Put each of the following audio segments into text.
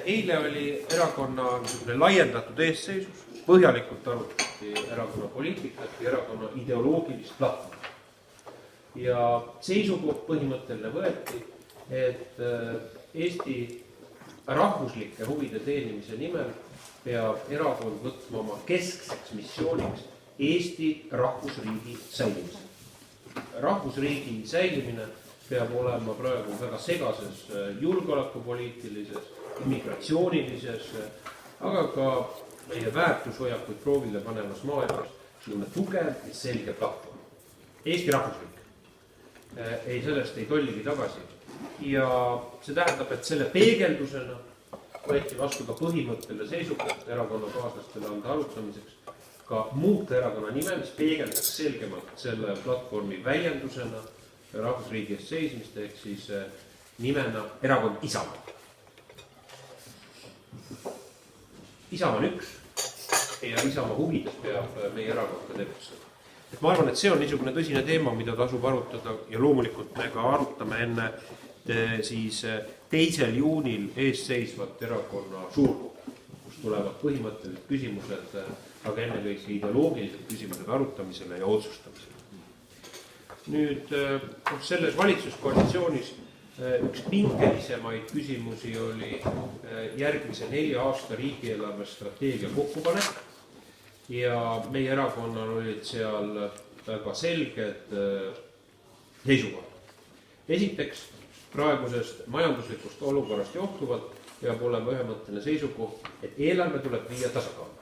Eile oli erakonna laiendatud eesseisus, põhjalikult arutati erakonna poliitikat ja erakonna ideoloogilist platvormi. Ja seisukoht põhimõtteline võeti, et Eesti rahvuslike huvide teenimise nimel peab erakond võtma oma keskseks missiooniks Eesti rahvusriigi säilimise. Rahvusriigi säilimine peab olema praegu väga segases julgeolekupoliitilises, immigratsioonilises, aga ka meie väärtushoiakuid proovile panevas maailmas tugev ja selge platvorm. Eesti rahvusriik. Ei sellest ei tolligi tagasi. Ja see tähendab, et selle peegeldusena võeti vastu ka põhimõtteline seisukoht erakonnakaaslastele anda arutamiseks ka muuta erakonna nime, mis peegeldaks selgemalt selle platvormi väljendusena rahvusriigi eest seismist, ehk siis nimena erakond Isamaa. Isamaa on üks ja Isamaa huvides peab meie erakond ka tegutsema. Ma arvan, et see on niisugune tõsine teema, mida tasub arutada ja loomulikult me ka arutame enne siis 2. juunil ees seisvat erakonna suurkogu, kus tulevad põhimõttelised küsimused, aga ennekõike ideoloogilised küsimused arutamisele ja otsustamisele. Nüüd selles valitsuskoalitsioonis üks pingelisemaid küsimusi oli järgmise 4 aasta riigieelarve strateegia kokkupanek ja meie erakonnal olid seal väga selged seisukohad. Esiteks, praegusest majanduslikust olukorrast johtuvalt peab olema ühemõtteline seisukoht, et eelarve tuleb viia tasakaalu.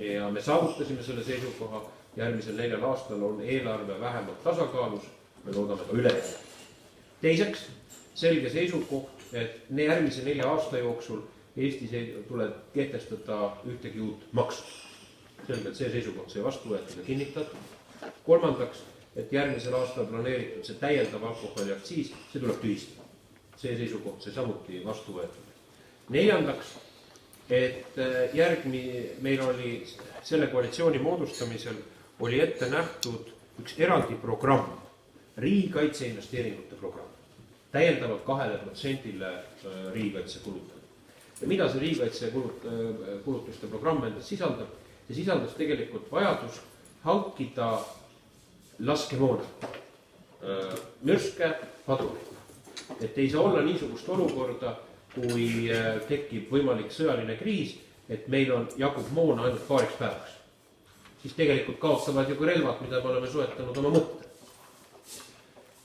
Ja me saavutasime selle seisukoha, järgmisel 4 aastal on eelarve vähemalt tasakaalus, me loodame ka ülejäänud. Teiseks, selge seisukoht, et järgmise 4 aasta jooksul Eestis tuleb kehtestada ühtegi uut maksu. Selgelt see seisukoht sai vastu võetud ja kinnitatud. Kolmandaks, et järgmisel aastal planeeritud see täiendav alkoholiaktsiis, see tuleb tühistada. See seisukoht sai samuti vastu võetud. Neljandaks, et meil oli selle koalitsiooni moodustamisel oli ette nähtud üks eraldi programm, riigikaitseinvesteeringute programm, täiendavalt 2%-le riigikaitse kulutada. Ja mida see riigikaitsekulutuste programm endas sisaldab? See sisaldas tegelikult vajadus hankida laskemoona, mürske, padruneid. Et ei saa olla niisugust olukorda, kui tekib võimalik sõjaline kriis, et meil on jagub moona ainult paariks päevaks. Siis tegelikult kaotavad ju ka relvad, mida me oleme soetanud oma mõtte.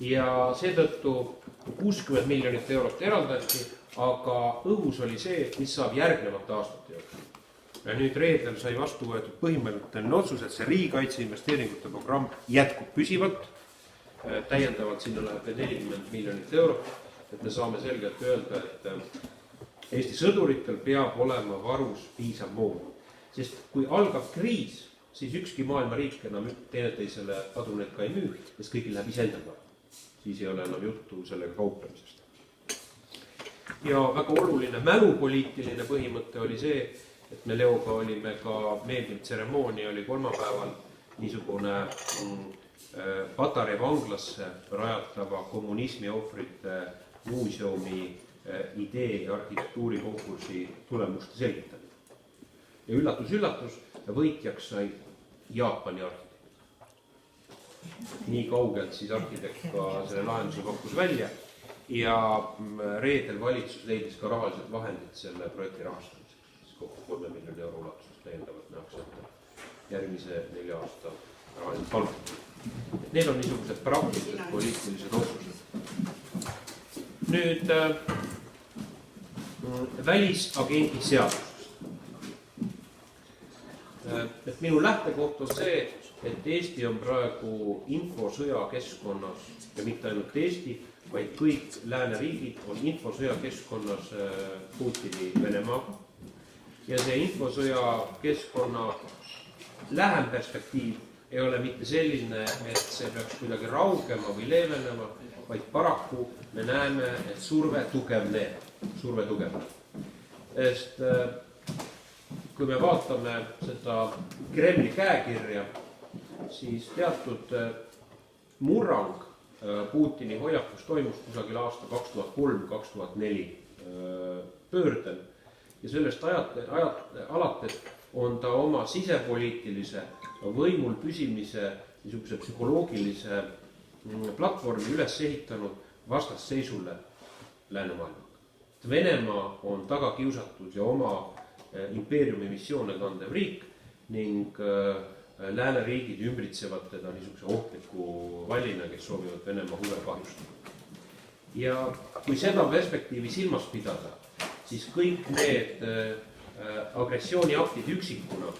Ja seetõttu 60 miljonit eurot eraldati, aga õhus oli see, mis saab järgnevate aastate jooksul. Ja nüüd reedel sai vastu võetud põhimõtteline otsus, et see riigikaitseinvesteeringute programm jätkub püsivalt, täiendavalt sinna läheb 40 miljonit eurot, et me saame selgelt öelda, et Eesti sõduritel peab olema varus piisav moon. Sest kui algab kriis, siis ükski maailma riik enam teineteisele padruneid ka ei müü, sest kõigil läheb ise endal. Siis ei ole enam juttu sellega kauplemisest. Ja väga oluline mälupoliitiline põhimõte oli see, et me Leoga olime ka meeldiv tseremoonia oli kolmapäeval niisugune Patarei vanglasse rajatava kommunismi ohvrite muuseumi idee ja arhitektuuri konkursi tulemuste selgitamine. Ja üllatus, võitjaks sai Jaapani arhitekt. Nii kaugelt siis arhitekt ka selle lahenduse pakkus välja ja reedel valitsus leidis ka rahalised vahendid selle projekti rahastamiseks. Kokku 3 miljoni euro ulatuses täiendavalt nähakse ette järgmise 4 aasta rahalised palud. Need on niisugused praktilised poliitilised otsused. Nüüd välisagendi seadusest. Et minu lähtekoht on see, et Eesti on praegu infosõja keskkonnas ja mitte ainult Eesti, vaid kõik lääneriigid on infosõja keskkonnas Putini Venemaaga. Ja see infosõja keskkonna lähem perspektiiv ei ole mitte selline, et see peaks kuidagi raugema või leevenema, vaid paraku me näeme, et surve tugevneb. Sest kui me vaatame seda Kremli käekirja, siis teatud murrang Putini hoiakus toimus kusagil aasta 2003-2004 pöördel, ja sellest alates on ta oma sisepoliitilise võimul püsimise niisuguse psühholoogilise platvormi üles ehitanud vastasseisule läänemaailmaga. Venemaa on taga kiusatud ja oma impeeriumi missioone kandev riik ning lääneriigid ümbritsevad teda niisuguse ohtliku vallina, kes soovivad Venemaa huve kahjustada. Ja kui seda perspektiivi silmas pidada, siis kõik need agressiooniaktid üksikuna,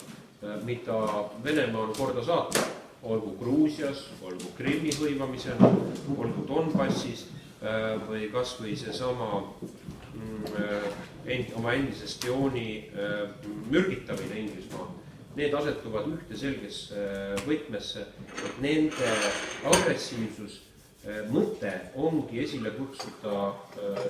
mida Venemaa on korda saatnud, olgu Gruusias, olgu Krimmi hõivamisena, olgu Donbassis või kas või seesama oma endise spiooni mürgitamine Inglismaa, need asetuvad ühte selgesse võtmesse, et nende agressiivsus mõte ongi esile kutsuda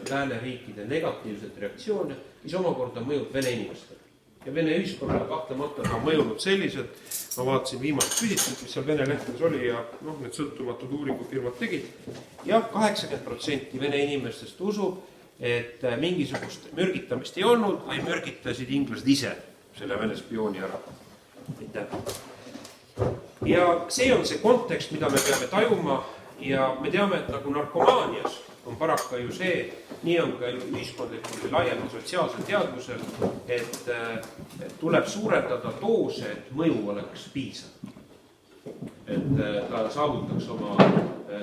lääneriikide negatiivset reaktsioone, mis omakorda mõjub vene inimestele. Ja vene ühiskonnale kahtlemata on mõjunud sellised, ma vaatasin viimast küsitlust, mis seal vene lehtedes oli ja need sõltumatud uuringufirmad tegid, ja 80% vene inimestest usub, et mingisugust mürgitamist ei olnud või mürgitasid inglased ise selle vene spiooni ära. Ja see on see kontekst, mida me peame tajuma ja me teame, et nagu narkomaanias on paraka ju see, nii on ka ühiskondlikul või laiemalt sotsiaalsel teadvusel, et tuleb suurendada doose, et mõju oleks piisav. Et ta saavutaks oma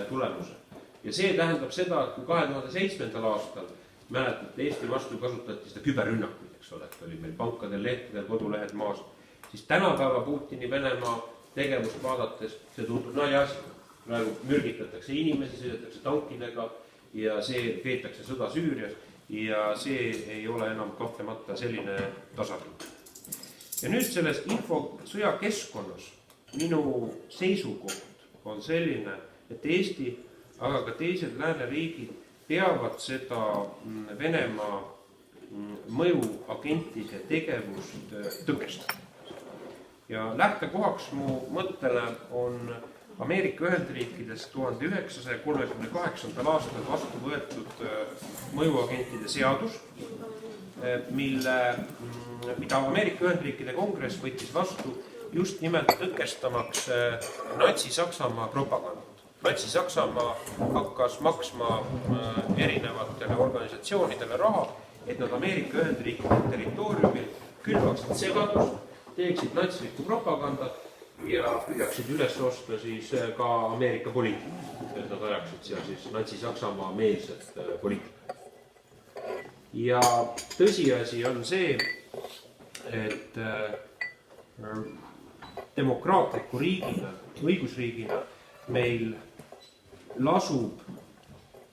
tulemuse. Ja see tähendab seda, et kui 2007. aastal mäletate, Eesti vastu kasutati seda küberrünnakuid, eks ole, et oli meil pankadel, lehtedel, kodulehed maas, siis tänapäeva Putini Venemaa tegevust vaadates see tundub naljaasi. Praegu mürgitatakse inimesi, sõidetakse tankidega ja see peetakse sõda Süürias ja see ei ole enam kahtlemata selline tasakeel. Ja nüüd selles infosõja keskkonnas minu seisukoht on selline, et Eesti, aga ka teised lääneriigid peavad seda Venemaa mõjuagentide tegevust tõkestada. Ja lähtekohaks mu mõttele on Ameerika Ühendriikides 1938. aastal vastu võetud mõjuagentide seadus, mida Ameerika Ühendriikide kongress võttis vastu just nimelt tõkestamaks Natsi-Saksamaa propagandat. Natsi-Saksamaa hakkas maksma erinevatele organisatsioonidele raha, et nad Ameerika Ühendriikide territooriumil külvaksid segadust, teeksid natslikku propagandat ja püüaksid üles osta siis ka Ameerika poliitikat, et nad ajaksid seal siis Natsi-Saksamaa meelset poliitikat. Ja tõsiasi on see, et demokraatliku riigina, õigusriigina meil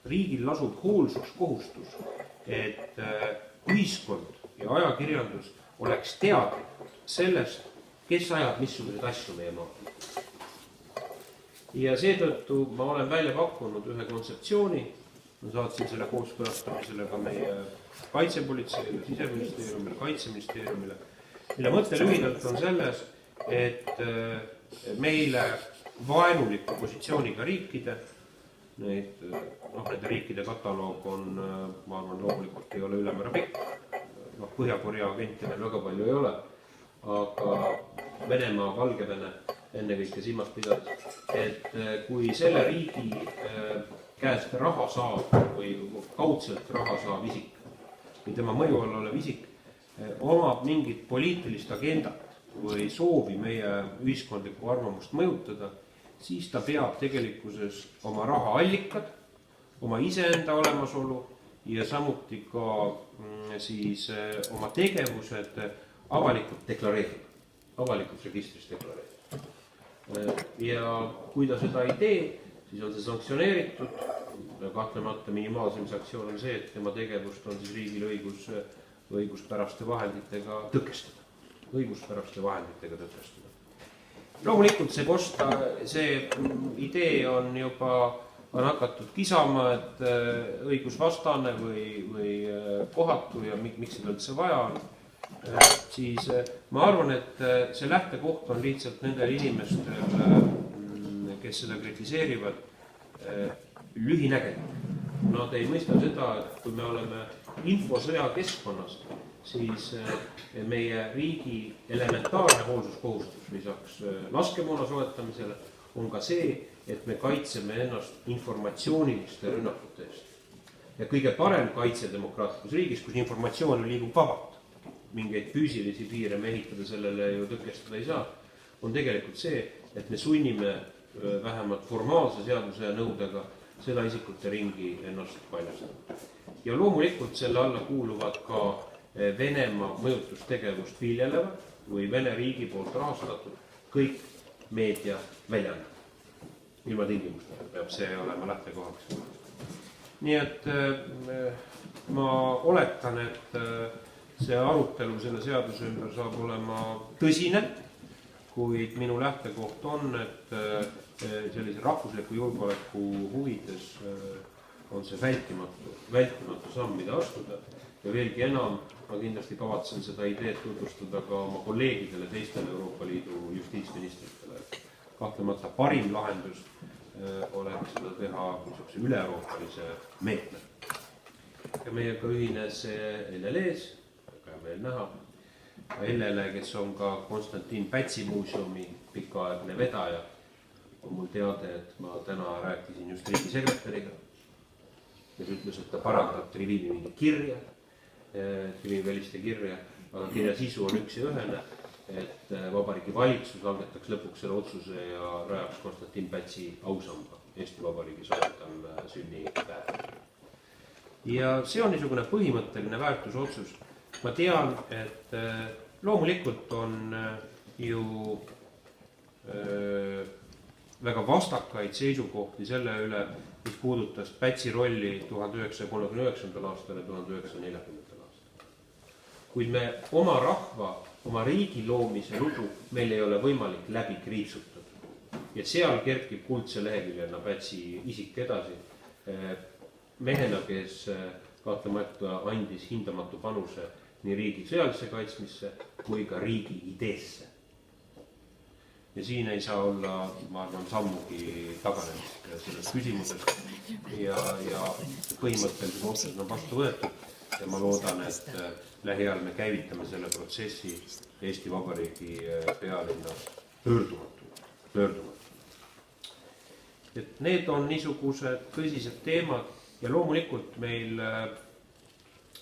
riigil lasub hoolsuskohustus, et ühiskond ja ajakirjandus oleks teadlik sellest, kes ajab missuguseid asju meie maal. Ja seetõttu ma olen välja pakkunud ühe kontseptsiooni, ma saatsin selle kooskõlastamisele ka meie kaitsepolitseile, siseministeeriumile, kaitseministeeriumile, mille mõte lühidalt on selles, et meile vaenuliku positsiooniga riikide, nende riikide kataloog on, ma arvan, loomulikult ei ole ülemäära pikk, Põhja-Korea agente meil väga palju ei ole, aga Venemaa, Valgevene ennekõike silmas pidades, et kui selle riigi käest raha saab või kaudselt raha saab isik või tema mõju all olev isik omab mingit poliitilist agendat või soovi meie ühiskondlikku arvamust mõjutada, siis ta peab tegelikkuses oma rahaallikad, oma iseenda olemasolu ja samuti ka siis oma tegevused avalikult deklareerida, avalikult registris deklareerida. Ja kui ta seda ei tee, siis on see sanktsioneeritud. Kahtlemata minimaalsem sanktsioon on see, et tema tegevust on siis riigil õiguspäraste vahenditega tõkestada. Loomulikult see idee on juba hakatud kisama, et õigusvastane või kohatu ja miks seda üldse vaja on. Siis ma arvan, et see lähtekoht on lihtsalt nendel inimestel, kes seda kritiseerivad, lühinägelik. Nad ei mõista seda, et kui me oleme infosõja keskkonnas, siis meie riigi elementaarne hoolsuskohustus lisaks laskemoona soetamisele on ka see, et me kaitseme ennast informatsiooniliste rünnakute eest. Ja kõige parem kaitse demokraatlikus riigis, kus informatsioon liigub vabalt, mingeid füüsilisi piire me ehitada sellele ju tõkestada ei saa, on tegelikult see, et me sunnime vähemalt formaalse seaduse nõudega seda isikute ringi ennast paljastada. Ja loomulikult selle alla kuuluvad ka Venemaa mõjutustegevust viljelevad või Vene riigi poolt rahastatud kõik meediaväljaanded. Ilma tingimustega peab see olema lähtekohaks. Nii et ma oletan, et see arutelu selle seaduse ümber saab olema tõsine, kuid minu lähtekoht on, et sellise rahvusliku julgeoleku huvides on see vältimatu samm, mida astuda. Ja veelgi enam, ma kindlasti kavatsen seda ideed tutvustada ka oma kolleegidele, teistele Euroopa Liidu justiitsministritele. Kahtlemata parim lahendus oleks seda teha üle-euroopalise meetme. Ja meiega ühines LLE-s, väga meil näha, LL, kes on ka Konstantin Pätsi muuseumi pikaaegne vedaja, on mul teade, et ma täna rääkisin just riigisekretäriga, kes ütles, et ta parandab Trivini mingi kirja, Trivini väliste kirja, aga kirja sisu on üks ja ühene, et Vabariigi valitsus langetaks lõpuks selle otsuse ja rajaks Konstantin Pätsi ausamba Eesti Vabariigi 100. sünnipäev. Ja see on niisugune põhimõtteline väärtusotsus. Ma tean, et loomulikult on ju väga vastakaid seisukohti selle üle, mis puudutas Pätsi rolli 1939. aastal ja 1940. aastal. Kuid me oma rahva, oma riigi loomise lugu meil ei ole võimalik läbi kriipsutada. Ja seal kerkib kuldse leheküljena Pätsi isik edasi, mehena, kes kahtlemata andis hindamatu panuse nii riigi sõjalisse kaitsmisse kui ka riigi ideesse. Ja siin ei saa olla, ma arvan, sammugi taganemist selles küsimuses ja põhimõtteliselt otsus on vastu võetud ja ma loodan, et lähiajal me käivitame selle protsessi Eesti Vabariigi pealinnas pöördumatu. Et need on niisugused tõsised teemad ja loomulikult meil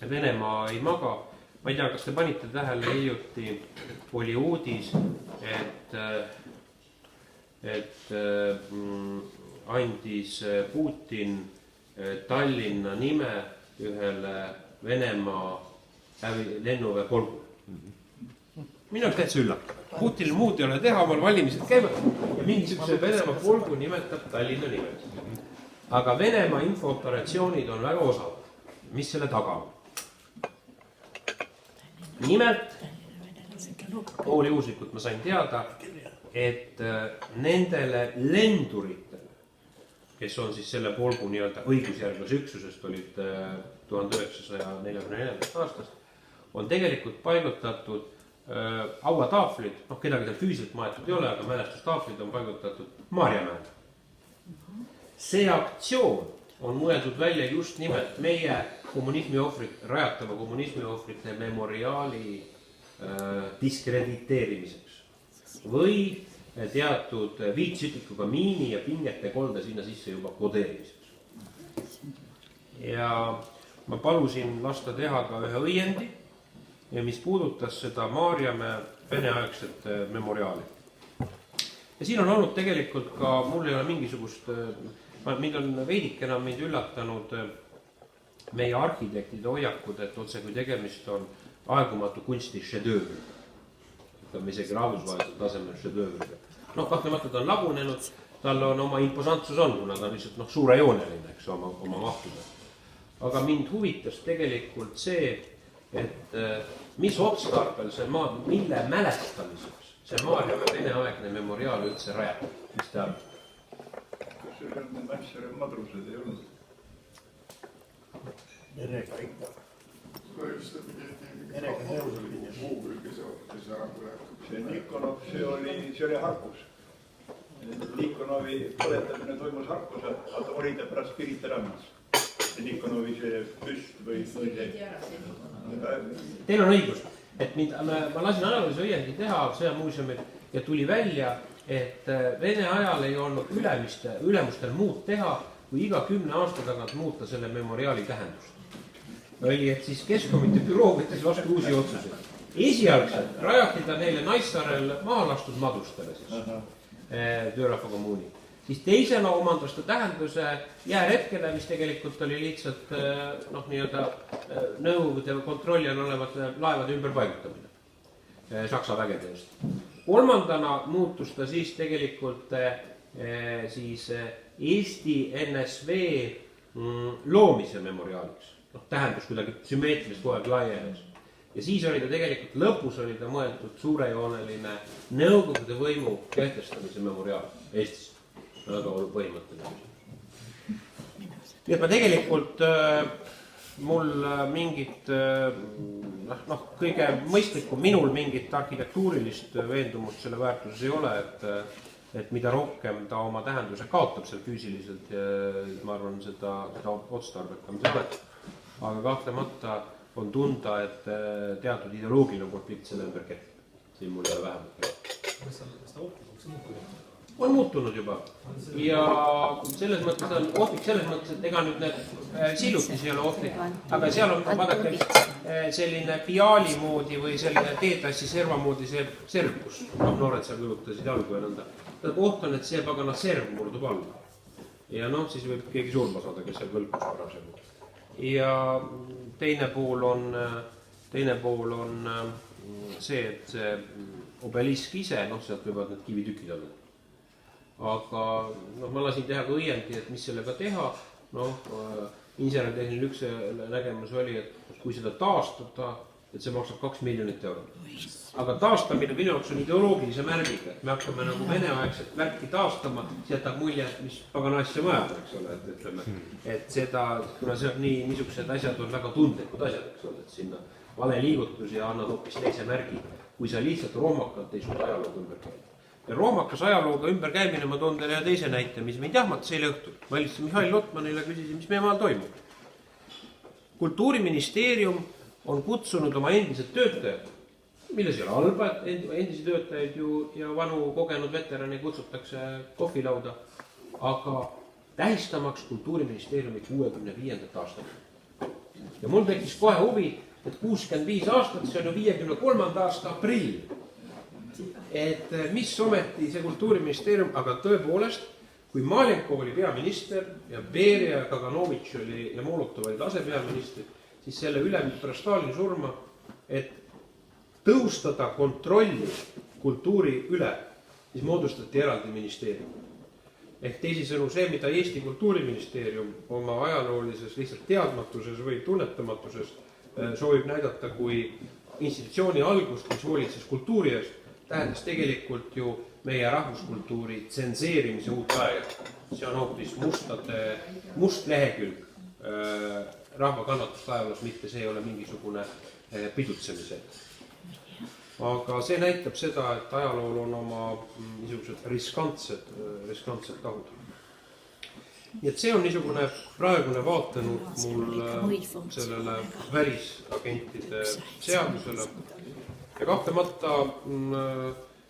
Venemaa ei maga. Ma ei tea, kas te panite tähele, hiljuti oli uudis, et andis Putin Tallinna nime ühele Venemaa lennuväe polgule. Minu on täitsa üllatav. Putinil muud ei ole teha, omal valimised käivad ja mingisuguse Venemaa polgu nimetab Tallinna nimed. Aga Venemaa infooperatsioonid on väga osavad. Mis selle taga on? Nimelt, koolijuhuslikult ma sain teada, et nendele lenduritele, kes on siis selle polgu nii-öelda õigusjärglase üksusest, olid 1944. aastast, on tegelikult paigutatud hauataaflid, kedagi seal füüsiliselt maetud ei ole, aga mälestustaaflid on paigutatud Maarjamäel. See aktsioon on mõeldud välja just nimelt meie rajatava kommunismi ohvrite memoriaali diskrediteerimiseks või teatud viitsütikuga miini ja pingete kolde sinna sisse juba kodeerimiseks. Ja ma palusin lasta teha ka ühe õiendi, mis puudutas seda Maarjamäe veneaegset memoriaali. Ja siin on olnud tegelikult ka, mul ei ole mingisugust, mind on veidikena mind üllatanud meie arhitektide hoiakud, et otse kui tegemist on aegumatu kunsti šedöövriga. Ütleme isegi rahvusvahelisel tasemel šedöövriga. Kahtlemata ta on lagunenud, tal on oma imposantsus on, kuna ta on lihtsalt suurejooneline, eks oma mahtuda. Aga mind huvitas tegelikult see, et mis otstarbel see mille mälestamiseks see Maarjamäe veneaegne memoriaal üldse rajab. Mis te arvate? Kas see on need asjale madrused ei olnud? Merega ikka. See Nikonov, see oli Harkus. Nikonovi põletamine toimus Harkuse, olid pärast Pirita rannas. see Nikonovi see püst või see. Teil on õigus, et ma lasin analüüsi õiendi teha sõjamuuseumil ja tuli välja, et Vene ajal ei olnud ülemustel muud teha, kui iga 10 aasta tagant muuta selle memoriaali tähendust. Oli, et siis Keskkomitee büroo võttis vastu uusi otsuseid. Esialgselt rajati ta neile Naissaarel maha lastud madustele siis, töörahva kommuuni. Siis teisena omandas ta tähenduse jääretkele, mis tegelikult oli lihtsalt Nõukogude kontrolli all olevate laevade ümberpaigutamine Saksa vägede eest. Kolmandana muutus ta siis tegelikult siis Eesti NSV loomise memoriaaliks. Tähendus kuidagi sümmeetriliselt kogu aeg laienes. Ja siis oli ta tegelikult, lõpus oli ta mõeldud suurejooneline Nõukogude võimu kehtestamise memoriaal Eestis. Väga põhimõtteline. Nii et ma tegelikult, mul mingit, kõige mõistlikum, minul mingit arhitektuurilist veendumust selle väärtuses ei ole, et mida rohkem ta oma tähenduse kaotab seal füüsiliselt, ma arvan, seda otstarbekam see võet. Aga kahtlemata on tunda, et teatud ideoloogiline konflikt selle ümber kehtib. Siin mul ei ole vähemalt. Kas ta ohtlik muutunud? On muutunud juba ja selles mõttes on ohtlik selles mõttes, et ega nüüd need sillutis ei ole ohtlik, aga seal on vaadake selline piaali moodi või selline teetassi serva moodi see serv, kus noored seal kõlutasid jalgu ja nõnda. Oht on, et see pagana serv murdub alla ja siis võib keegi surma saada, kes seal kõlkus parasjagu. Ja teine pool on see, et see obelisk ise, sealt võivad need kivitükid olla. Aga ma lasin teha ka õiendi, et mis sellega teha. Insenertehniline üks nägemus oli, et kui seda taastada, et see maksab 2 miljonit eurot. Aga taastamine minu jaoks on ideoloogilise märgiga, et me hakkame nagu veneaegset värki taastama, see jätab mulje, mis pagana asja majab, eks ole, et ütleme, et seda, kuna see on niisugused asjad on väga tundlikud asjad, eks ole, et sinna vale liigutus ja annad hoopis teise märgi, kui sa lihtsalt roomakalt ei suuda ajalooga ümber käia. Ja roomakas ajalooga ümberkäimine, ma toon teile teise näite, mis mind jahmatas eile õhtul. Ma helistasin Mihhail Lotmanile, küsisin, mis meie maal toimub. Kultuuriministeerium on kutsunud oma endised töötajad, milles ei ole halba, et endisi töötajaid ja vanu kogenud veterani kutsutakse kohvilauda, aga tähistamaks Kultuuriministeeriumi 65. aastat. Ja mul tekkis kohe huvi, et 65 aastat, see on ju 53. aasta aprill. Et mis ometi see Kultuuriministeerium, aga tõepoolest, kui Malenkov oli peaminister ja Beria ja Kaganovitš oli ja Molotov olid asepeaminister, siis selle ülemist pärast Stalini surma, et tõustada kontrolli kultuuri üle, siis moodustati eraldi ministeerium. Ehk teisisõnu see, mida Eesti Kultuuriministeerium oma ajaloolises lihtsalt teadmatuses või tunnetamatuses soovib näidata kui institutsiooni algust, mis hoolitses kultuuri eest, tähendas tegelikult ju meie rahvuskultuuri tsenseerimise uut aega. See on hoopis must lehekülg rahva kannatust ajaloos, mitte see ei ole mingisugune pidutsemise. Aga see näitab seda, et ajalool on oma niisugused riskantsed tahud. Nii et see on niisugune praegune vaatenud mul sellele välisagentide seadusele. Ja kahtlemata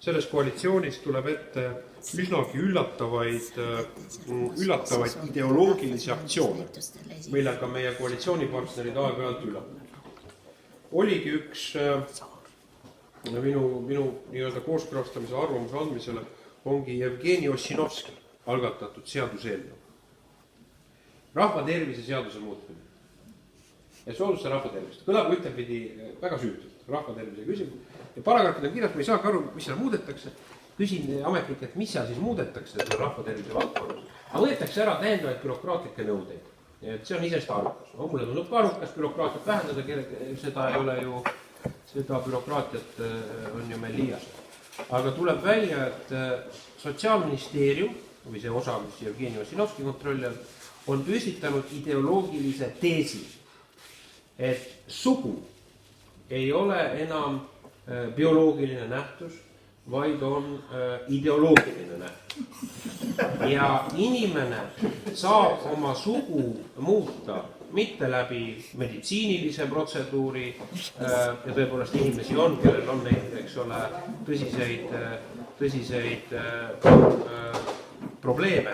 selles koalitsioonis tuleb ette üsnagi üllatavaid ideoloogilisi aktsioone, millega meie koalitsioonipartnerid aeg-ajalt üllatavad. Oligi üks minu nii-öelda kooskõlastamise arvamuse andmisele ongi Jevgeni Ossinovski algatatud seaduseelnõu. Rahvatervise seaduse muutmine. Ja soodustada rahvatervist. Kõlab ühtepidi väga süütult. Rahvatervise küsimus. Ja paragrahvid on kirjas, ma ei saagi aru, mis seal muudetakse. Küsin ametnik, et mis seal siis muudetakse selle rahvatervise valdkonnas. Aga võetakse ära täiendavaid bürokraatlikke nõudeid. Et see on isest arukas. Mulle tundub ka arukas bürokraatiat vähendada, seda ei ole ju, seda bürokraatiat on ju meil liias. Aga tuleb välja, et Sotsiaalministeerium, või see osa, mis Jevgeni Ossinovski kontrolli on püstitanud ideoloogilise teesi, et sugu ei ole enam bioloogiline nähtus, vaid on ideoloogiline nähtus. Ja inimene saab oma sugu muuta mitte läbi meditsiinilise protseduuri ja tõepoolest inimesi on, kellel on neid, eks ole, tõsiseid probleeme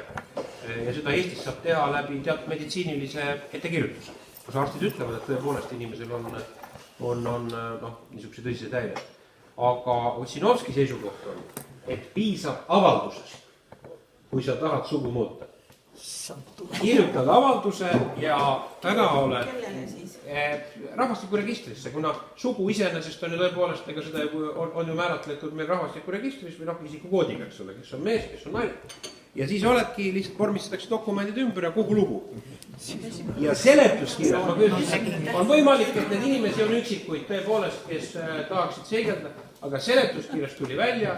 ja seda Eestis saab teha läbi teatud meditsiinilise ettekirjutuse, kus arstid ütlevad, et tõepoolest inimesel on niisuguse tõsise häired. Aga Ossinovski seisukoht on, et piisab avaldusest, kui sa tahad sugu muuta. Kirjutad avalduse ja täna oled rahvastikuregistrisse, kuna sugu iseenesest on ju tõepoolest, ega seda on ju määratletud meil rahvastikuregistris või isikukoodiga, eks ole, kes on mees, kes on naine. Ja siis oledki, lihtsalt vormistatakse dokumendid ümber ja kogu lugu. Ja seletuskirjas, on võimalik, et need inimesi on üksikuid tõepoolest, kes tahaksid seigelda, aga seletuskirjas tuli välja,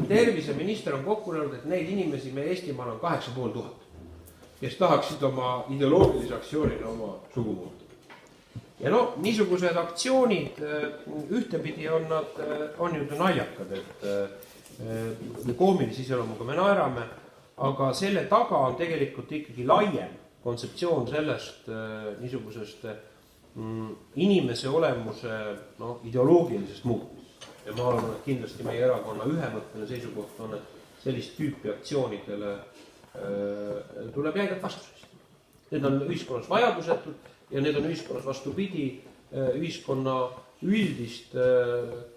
terviseminister on kokku löönud, et neid inimesi meie Eestimaal on 8500, kes tahaksid oma ideoloogilise aktsioonile oma sugu muuta. Ja niisugused aktsioonid ühtepidi on ju naljakad, et koomilise iseloomuga me naerame, aga selle taga on tegelikult ikkagi laiem kontseptsioon sellest niisugusest inimese olemuse ideoloogilisest muutmisest. Ja ma arvan, et kindlasti meie erakonna ühemõtteline seisukoht on, et sellist tüüpi aktsioonidele tuleb jäigalt vastusest. Need on ühiskonnas vajadusetud ja need on ühiskonnas vastupidi ühiskonna üldist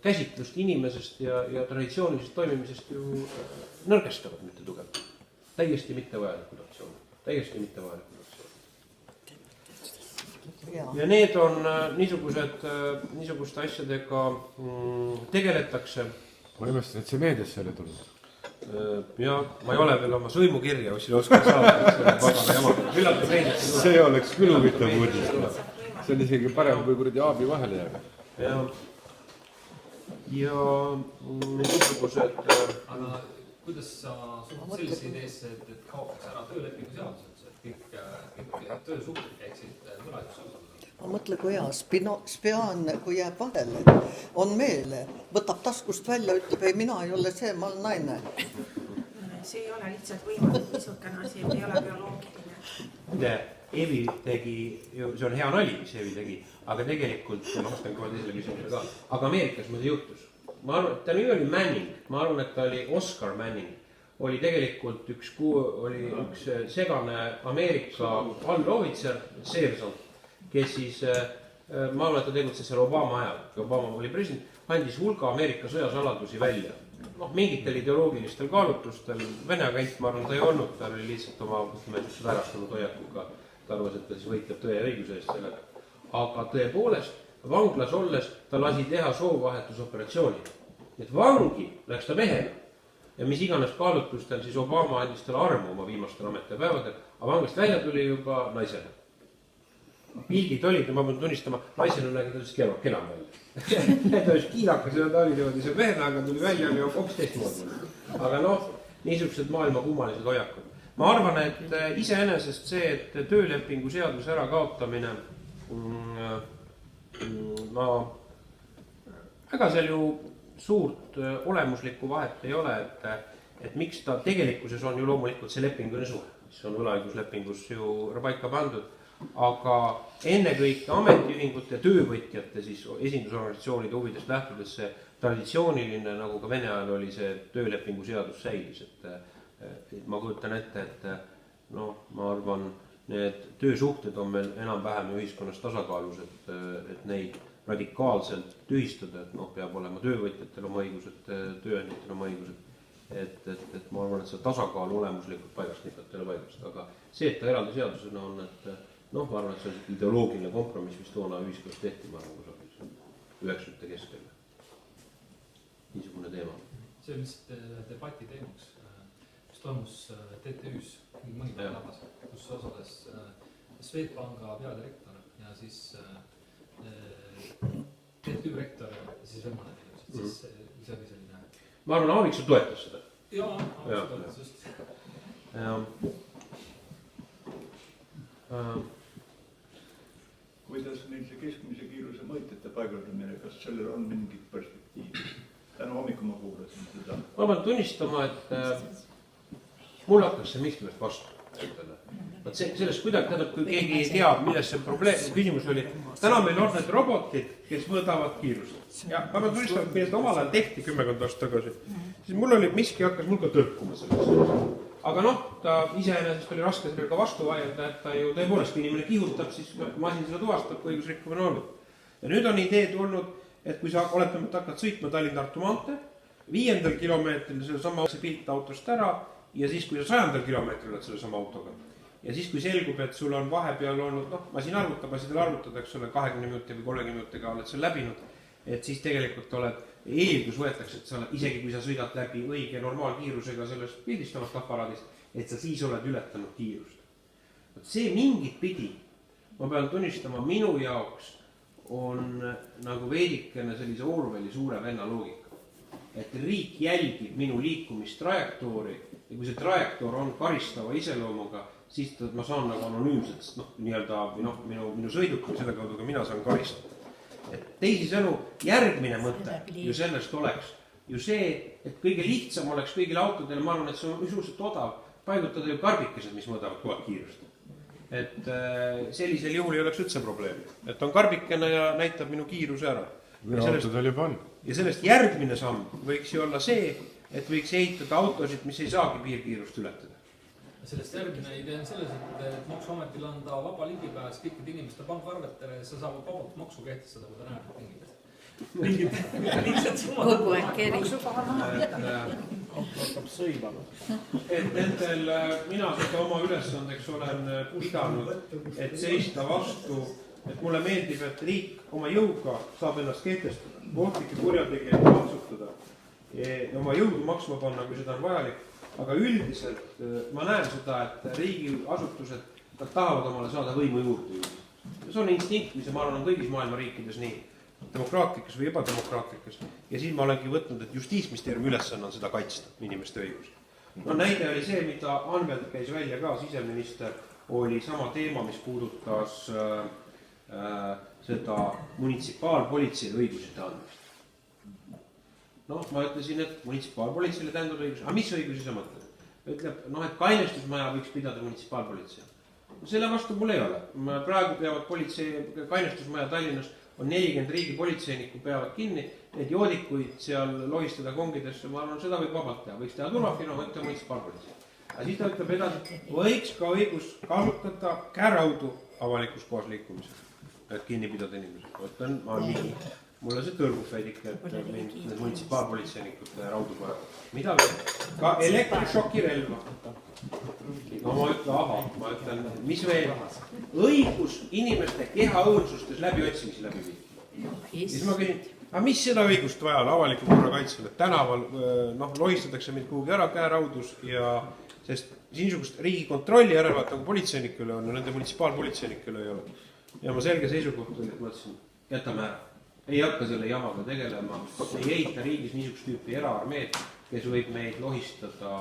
käsitlust inimesest ja traditsioonilisest toimimisest ju nõrgestavad, mitte tugevalt. Täiesti mitte vajalikud aktsioonid. Täiesti mitte vajalikud aktsioonid. Ja need on niisuguste asjadega tegeletakse. Ma imestan, et see meediasse oli tulnud. Ja ma ei ole veel oma sõimukirja Ossinovskile saanud. See oleks küll huvitav uudis. See on isegi parem, kui kuradi aabi vahele jääb. Ja niisugused... Aga kuidas sa suhtud sellise ideesse, et kaotaks ära töölepingu seaduseks, et kõik töösuhted käiksid võlajusuusel? Ma mõtle, kui hea, spiaan, kui jääb vahele, on meele, võtab taskust välja, ütleb, ei, mina ei ole see, ma olen naine. See ei ole lihtsalt võimalik, niisugune asi, ei ole bioloogiline. Evi tegi, see on hea nali, mis Evi tegi, aga tegelikult, ma vastan kohe teisele küsimusele ka, aga Ameerikas muidu juhtus. Ma arvan, et ta nimi oli Manning, ma arvan, et ta oli Oscar Manning, oli tegelikult üks segane Ameerika allohvitser, seersant, kes siis, ma arvan, et ta tegutses seal Obama ajal, kui Obama oli president, andis hulga Ameerika sõjasaladusi välja. Mingitel ideoloogilistel kaalutlustel, Vene agent, ma arvan, ta ei olnud, ta oli lihtsalt oma väärastanud hoiakuga, ta arvas, et ta siis võitleb tõe ja õiguse eest sellega. Aga tõepoolest, vanglas olles ta lasi teha soovvahetusoperatsiooni. Et vangi läks ta mehena ja mis iganes kaalutlustel, siis Obama andis talle armu oma viimastel ametipäevadel, aga vanglast välja tuli juba naisena. Pildid olid, ja ma pean tunnistama, naisena nägi ta siis kenam välja. Ta oli kiirakas ja ta oli niimoodi see mehena, aga tuli välja ja hoopis teistmoodi. Aga niisugused maailma kummalised hoiakud. Ma arvan, et iseenesest see, et töölepingu seaduse ära kaotamine ega seal ju suurt olemuslikku vahet ei ole, et miks ta tegelikkuses on ju loomulikult see lepinguline suhe, mis on võlaõiguslepingus ju paika pandud, aga ennekõike ametiühingute ja töövõtjate siis esindusorganisatsioonide huvidest lähtudes see traditsiooniline, nagu ka Vene ajal oli see töölepingu seadus säilis, et ma kujutan ette, et ma arvan, need töösuhted on meil enam-vähem ühiskonnas tasakaalus, et neid radikaalselt tühistada, et peab olema töövõtjatel oma õigused, tööandjatel oma õigused, et ma arvan, et see tasakaalu olemuslikult paigast nipatele paigast, aga see, et ta eraldi seadusena on, et ma arvan, et see on ideoloogiline kompromiss, mis toona ühiskonnas tehti, ma arvan, kusagil 90-te keskel. Niisugune teema. See on lihtsalt debati teemaks, mis toimus TTÜ-s mõni päev tagasi, kus osales Swedbanka peadirektor ja siis TTÜ rektor ja siis Vemane tegelikult, siis see oli selline... Ma arvan, Aaviksel toetas seda. Jaa, Aaviksel toetas just. Kuidas neil see keskmise kiiruse mõõtjate paigaldamine, kas sellel on mingit perspektiivi? Täna hommikul ma kuulasin seda. Ma pean tunnistama, et mul hakkas see miskimest vastu. Vot sellest kuidagi, tähendab, kui keegi ei tea, milles see probleem, küsimus oli, täna meil on need robotid, kes mõõdavad kiirust. Ja ma pean tunnistama, et millest omal ajal tehti 10 aastat tagasi, siis mul oli miski hakkas mul ka tõrkuma selles. Aga noh, ta iseenesest oli raske sellega vastu vaielda, et ta ju tõepoolest inimene kihutab, siis masin seda tuvastab, kui õigusrikkumine olnud. Ja nüüd on idee tulnud, et kui sa oletame, et hakkad sõitma Tallinn-Tartu maantee, 5. kilomeetril selle sama pilt autost ära ja siis, kui sa 100. kilomeetril oled selle sama autoga. Ja siis, kui selgub, et sul on vahepeal olnud, noh, masin arvutada, eks ole, 20 minuti või 30 minutiga oled seal läbinud, et siis tegelikult oled, eeldus võetakse, et sa oled, isegi kui sa sõidad läbi õige normaalkiirusega sellest pildistavast aparaadist, et sa siis oled ületanud kiirust. See mingit pidi, ma pean tunnistama, minu jaoks on nagu veidikene sellise Orwelli suure venna loogika. Et riik jälgib minu liikumistrajektoori ja kui see trajektoor on karistava iseloomuga, siis ma saan nagu anonüümselt, minu sõiduk või selle kaudu ka mina saan karistada. Et teisisõnu, järgmine mõte ju sellest oleks ju see, et kõige lihtsam oleks kõigile autodele, ma arvan, et see on suhteliselt odav, paigutada ju karbikesed, mis mõõdavad kogu aeg kiirust. Et sellisel juhul ei oleks üldse probleemi. Et on karbikene ja näitab minu kiiruse ära. Ja sellest järgmine samm võiks ju olla see, et võiks ehitada autosid, mis ei saagi piirkiirust ületada. Sellest järgmine idee on selles, et maksuametil anda vaba ligipääs kõikide inimeste pangarvetele ja sa saavad vabalt maksu kehtestada, kui ta näeb mingid lihtsalt summad. Kogu aeg keri. Et nendel mina seda oma ülesandeks olen pidanud, et seista vastu, et mulle meeldib, et riik oma jõuga saab ennast kehtestada, kohtlike kurjategijad maksustada ja oma jõudu maksma panna, kui seda on vajalik. Aga üldiselt ma näen seda, et riigiasutused, nad tahavad omale saada võimu juurde. See on instinkt, mis ma arvan on kõigis maailma riikides nii, demokraatlikes või ebademokraatlikes. Ja siis ma olengi võtnud, et Justiitsministeeriumi ülesanne on seda kaitsta, inimeste õigus. No näide oli see, mida Anvelt käis välja ka, siseminister, oli sama teema, mis puudutas seda munitsipaalpolitsei õigusite andmist. Noh, ma ütlesin, et munitsipaalpolitseile tähendab õigus. Aga mis õigusi sa mõtled? Ütleb, et kainestusmaja võiks pidada munitsipaalpolitsei. Selle vastu mul ei ole. Praegu peavad kainestusmaja Tallinnas on 40 riigi politseinikku peavad kinni. Need joodikuid seal lohistada kongidesse, ma arvan, seda võib vabalt teha. Võiks teha turvafirma, võiks teha munitsipaalpolitsei. Aga siis ta ütleb edasi, võiks ka õigus kasutada käeraudu avalikus kohas liikumisel. Et kinni pidada inimesed. Võtan, ma olen nii. Mulle see tõrgus väidike, et need munitsipaalpolitseinikud raudu pole. Mida veel? Ka elektrišokirelva. No ma ütlen, mis veel? Õigus inimeste keha õõnsustes läbiotsimisi läbi viia. Siis ma küsin, aga mis seda õigust vaja on avaliku korra kaitsel? Tänaval lohistatakse mind kuhugi ära käeraudus ja sest niisugust riigikontrolli järelevat nagu politseinikule on ja nende munitsipaalpolitseinikule ei ole. Ja ma selge seisukoht oli, et ma ütlesin, jätame ära. Ei hakka selle jamaga tegelema, ei ehita riigis niisugust tüüpi eraarmeed, kes võib meid lohistada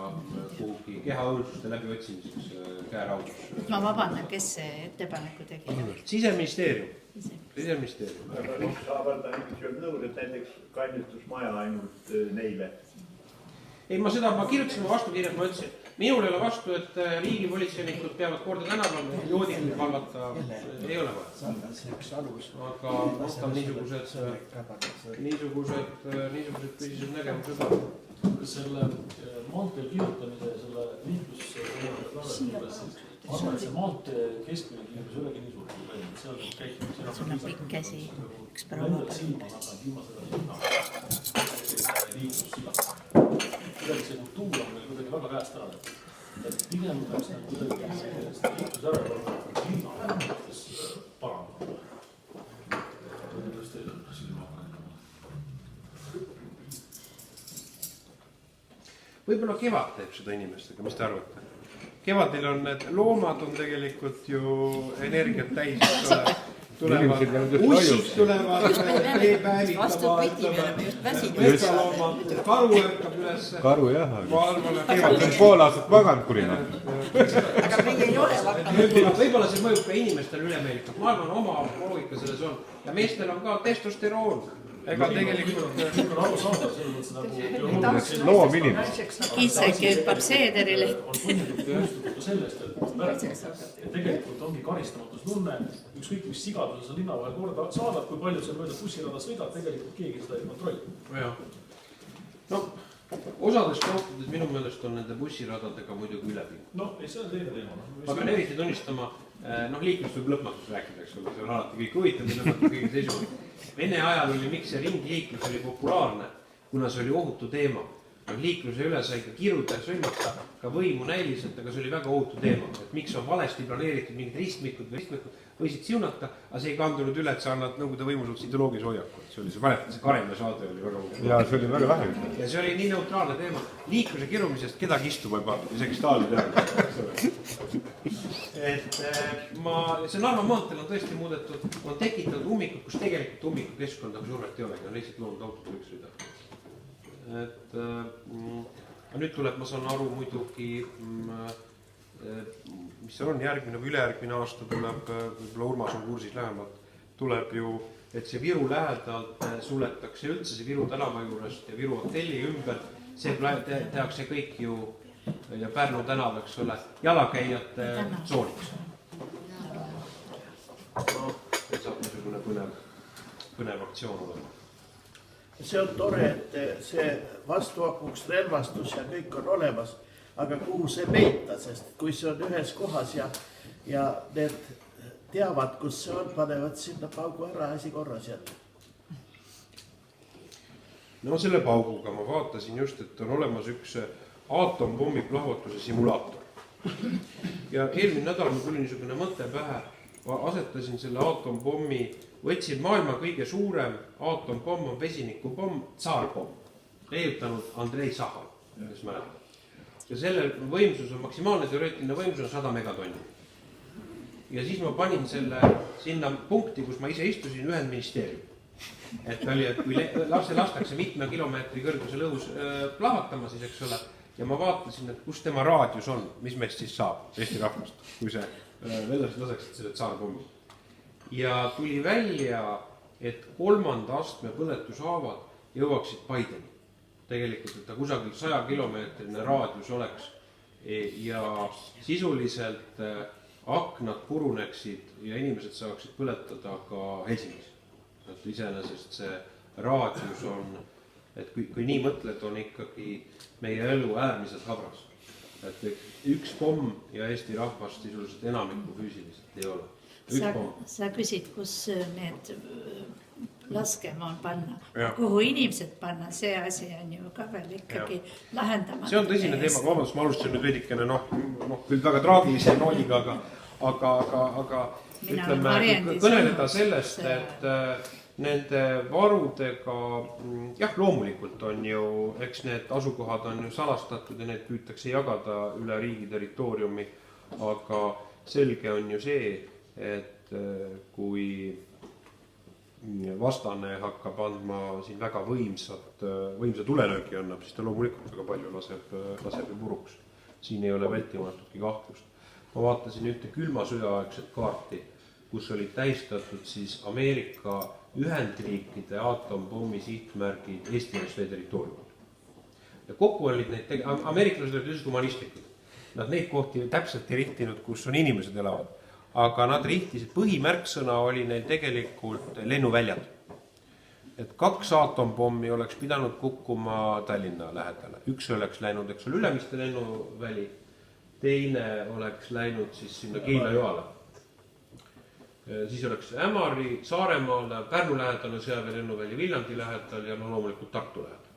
kuhugi kehaõõnsuste läbiotsimiseks käeraudus. Ma vabandan, kes see ettepaneku tegi? Siseministeerium. Aga riik saab anda mingisugused nõud, et näiteks kainestusmaja ainult neile. Ei, ma kirjutasin vastu kirjad, ma ütlesin, minul ei ole vastu, et riigipolitseinikud peavad korda tänaval, joodikuid valvata, ei ole vaja. Aga on niisugused tõsised nägemused on. Kas selle maanteel kiirutamise ja selle liiklusklaaratuures arvan, et see maantee keskmine kiirus ei olegi nii suur probleem, et seal käib Sul on pikk käsi, üks proua kuidagi see kultuur on meil kuidagi väga käest ära. Et pigem peaks kuidagi liiklusjärelevalve kliimates parandama. Võib-olla kevad teeb seda inimestega, mis te arvate? Kevadil on need loomad on tegelikult ju energiat täis, tulevad ussid tulevad, päevitavad, metsaloomad, karu ärkab üles. Karu jah, aga pool aastat maganud kurina. Aga meie ei ole vakanud. Võib-olla see mõjub ka inimestele ülemeelikult. Ma arvan, oma loogika selles on. Ja meestel on ka testosteroon. ega tegelikult kõik on aru saada, selles mõttes nagu loominimene. Kitsaki hüppab seederile. on sunnitud nõustuda ka sellest, et tegelikult ongi karistamatustunne, ükskõik mis sigaduse sa linna vahel korda saadad, kui palju sa mööda bussirada sõidad, tegelikult keegi seda ei kontrolli. no osades kohtades minu meelest on nende bussiradadega muidugi ülepinnud. No, ei, see on teine teema. Ma pean eriti tunnistama, liiklus võib lõpmatus rääkida, eks ole, see on alati kõik huvitav ja lõpmatus kõige seisukoht. Vene ajal oli, miks see ringliiklus oli populaarne, kuna see oli ohutu teema. Liikluse üle sai ka kiruda ja sõimata, ka võimu näiliselt, aga see oli väga ohutu teema. Et miks on valesti planeeritud mingid ristmikud võisid siunata, aga see ei kandunud üle, et sa annad nõukogude võimu suhtes ideoloogilise hoiaku. See oli see, mäletan, see Karemla saade oli väga huvitav. Ja see oli väga vähe. Ja see oli nii neutraalne teema. Liikluse kirumisest kedagi istuma ei pannud, isegi Stalin teadnud. Et see Narva maanteel on tõesti muudetud, on tekitatud ummikud, kus tegelikult ummikukeskkonda survet ei olegi, on lihtsalt loodud autod üks sõida. Et nüüd tuleb, ma saan aru muidugi, mis see on järgmine või ülejärgmine aasta tuleb, võib-olla Urmas on kursis lähemalt, tuleb ju, et see Viru lähedalt suletakse üldse see Viru tänava juurest ja Viru hotelli ümber, see tehakse kõik ju ja Pärnu tänav, eks ole, jalakäijate tsooniks. See saab niisugune põnev aktsioon olema. See on tore, et see vastuhakuks relvastus ja kõik on olemas, aga kuhu see peita, sest kui see on ühes kohas ja need teavad, kus see on, panevad sinna paugu ära asi korras jätta. No selle pauguga ma vaatasin just, et on olemas üks aatompommi plahvatuse simulaator. Ja eelmine nädal mul tuli niisugune mõte pähe, asetasin selle aatompommi, võtsin maailma kõige suurem aatompomm on vesinikupomm, tsaarpomm, leiutanud Andrei Sahal, kes mäletab. Ja selle võimsus on, maksimaalne teoreetiline võimsus on 100 megatonni. Ja siis ma panin selle sinna punkti, kus ma ise istusin ühendministeerium. Et oli, et kui lastakse mitme kilomeetri kõrgusel õhus plahvatama, siis eks ole, ja ma vaatasin, et kus tema raadius on, mis meist siis saab, Eesti rahvast, kui see vedasid laseksid selle tsaarpommi. Ja tuli välja, et 3. astme põletushaavad jõuaksid Paideni. Tegelikult, et ta kusagil 100 kilomeetrine raadius oleks ja sisuliselt aknad puruneksid ja inimesed saaksid põletada ka Helsingis. Et iseenesest see raadius on, et kui nii mõtled, on ikkagi meie elu äärmiselt habras. Et üks pomm ja Eesti rahvast sisuliselt enamikku füüsiliselt ei ole. Sa küsid, kus need laskemoon panna, kuhu inimesed panna, see asi on ju ka veel ikkagi lahendamata. See on tõsine teema, vabandust, ma alustasin nüüd veidikene, küll väga traagilise noodiga, aga ütleme, kõneleda sellest, et nende varudega, jah, loomulikult on ju, eks need asukohad on ju salastatud ja need püütakse jagada üle riigi territooriumi, aga selge on ju see, et kui vastane hakkab andma siin väga võimsa tulelööki annab, siis ta loomulikult väga palju laseb ju puruks. Siin ei ole vältimatutki kahtlust. Ma vaatasin ühte külma sõjaaegset kaarti, kus olid tähistatud siis Ameerika Ühendriikide aatompommi sihtmärgid Eesti NSV territooriumil. Ja kokku olid neid, ameeriklased olid üldiselt humanistlikud. Nad neid kohti täpselt ei rihtinud, kus on inimesed elavad. Aga nad rihtisid, põhimärksõna oli neil tegelikult lennuväljad. Et 2 aatompommi oleks pidanud kukkuma Tallinna lähedale. Üks oleks läinud, eks ole, Ülemiste lennuväli, teine oleks läinud siis sinna Keila-Joale. Siis oleks Ämari, Saaremaale, Pärnu lähedale, sõjaväe lennuväli, Viljandi lähedal ja loomulikult Tartu lähedal.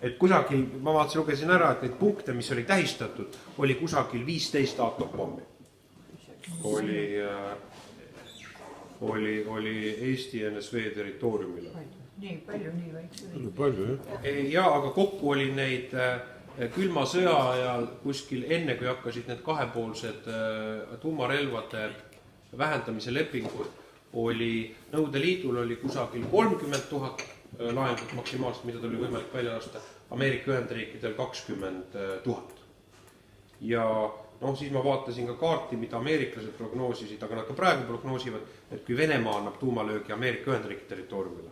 Et kusagil, ma vaatasin, lugesin ära, et neid punkte, mis oli tähistatud, oli kusagil 15 aatompommi. Oli Eesti NSV territooriumile. Nii palju, nii väikse. Palju, jah. Ja, aga kokku oli neid külma sõja ajal kuskil enne, kui hakkasid need kahepoolsed tuumarelvade vähendamise lepingud, oli Nõukogude Liidul oli kusagil 30 000 lahendut maksimaalselt, mida tuli võimalik välja lasta, Ameerika Ühendriikidel 20 000. Ja noh, siis ma vaatasin ka kaarti, mida ameeriklased prognoosisid, aga nad ka praegu prognoosivad, et kui Venemaa annab tuumalöögi Ameerika Ühendriigi territooriumile,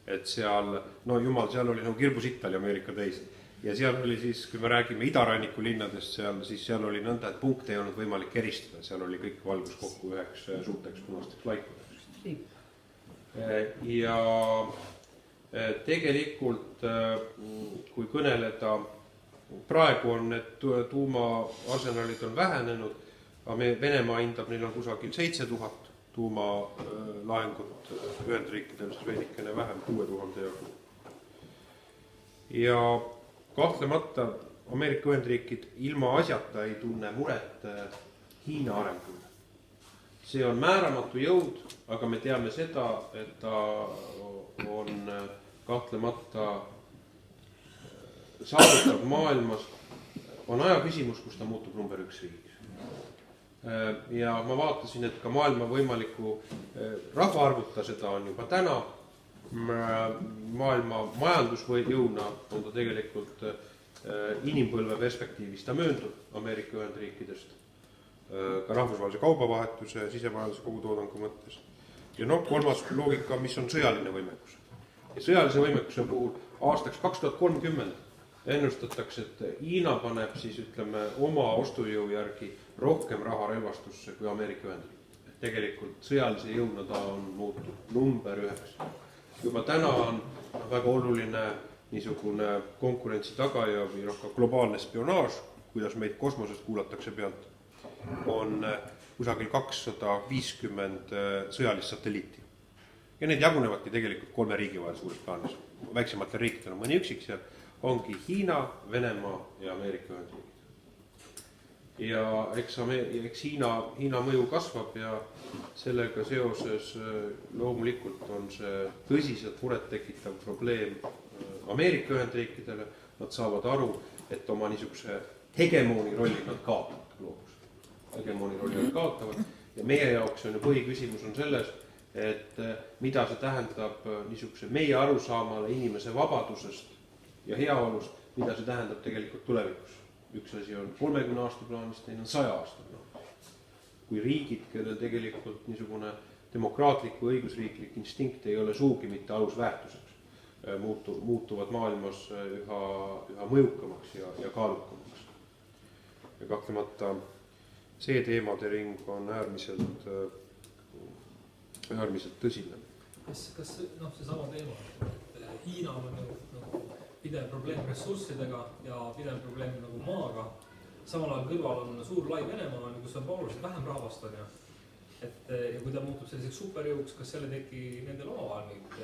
et seal, no jumal, seal oli nagu kirbusitt oli Ameerika täis. Ja seal oli siis, kui me räägime idaranniku linnadest seal, siis seal oli nõnda, et punkte ei olnud võimalik eristada, seal oli kõik valgus kokku üheks suurteks punasteks laikudeks. Ja tegelikult, kui kõneleda, praegu on need tuumaarsenalid on vähenenud, Venemaa hindab, neil on kusagil 7000 tuumalaengut Ühendriikidel, siis veidikene vähem, 6000 jagu. Ja kahtlemata Ameerika Ühendriigid ilma asjata ei tunne muret Hiina arengule. See on määramatu jõud, aga me teame seda, et ta on kahtlemata saavutab maailmas, on aja küsimus, kus ta muutub number 1 riigis. Ja ma vaatasin, et ka maailma võimaliku rahvaarvuta seda on juba täna, maailma majandusjõuna on ta tegelikult inimpõlve perspektiivis ta mööndub Ameerika Ühendriikidest, ka rahvusvahelise kaubavahetuse, sisemajanduse kogutoodangu mõttes. Ja noh, kolmas loogika, mis on sõjaline võimekus. Ja sõjalise võimekuse puhul aastaks 2030 ennustatakse, et Hiina paneb siis, ütleme, oma ostujõu järgi rohkem raha relvastusse kui Ameerika Ühendriigid. Tegelikult sõjalise jõuna ta on muutunud number 1. Juba täna on väga oluline niisugune konkurentsi tagaja või ka globaalne spionaaž, kuidas meid kosmosest kuulatakse pealt, on kusagil 250 sõjalist satelliiti. Ja need jagunevadki tegelikult 3 riigi vahel suures plaanis. Väiksematel riikidel on mõni üksik seal, ongi Hiina, Venemaa ja Ameerika Ühendriigid. Ja eks Hiina mõju kasvab ja sellega seoses loomulikult on see tõsiselt muret tekitav probleem Ameerika Ühendriikidele. Nad saavad aru, et oma niisuguse hegemooni rolli nad kaotavad gloobus. Hegemooni rolli nad kaotavad ja meie jaoks on ju põhiküsimus on selles, et mida see tähendab niisuguse meie arusaamale inimese vabadusest ja heaolust, mida see tähendab tegelikult tulevikus. Üks asi on 30 aasta plaanist, teine on 100 aasta plaanist. Kui riigid, kellel tegelikult niisugune demokraatliku õigusriiklik instinkt ei ole suugi mitte alusväärtuseks, muutuvad maailmas üha mõjukamaks ja kaalukamaks. Ja kahtlemata see teemade ring on äärmiselt tõsine. Kas seesama teema, et Hiina on pidev probleem ressurssidega ja pidev probleem nagu maaga. Samal ajal kõrval on suur lai Venemaa, kus on oluliselt vähem rahvast. Ja kui ta muutub selliseks superjõuks, kas selle teki nendel omavahel mingit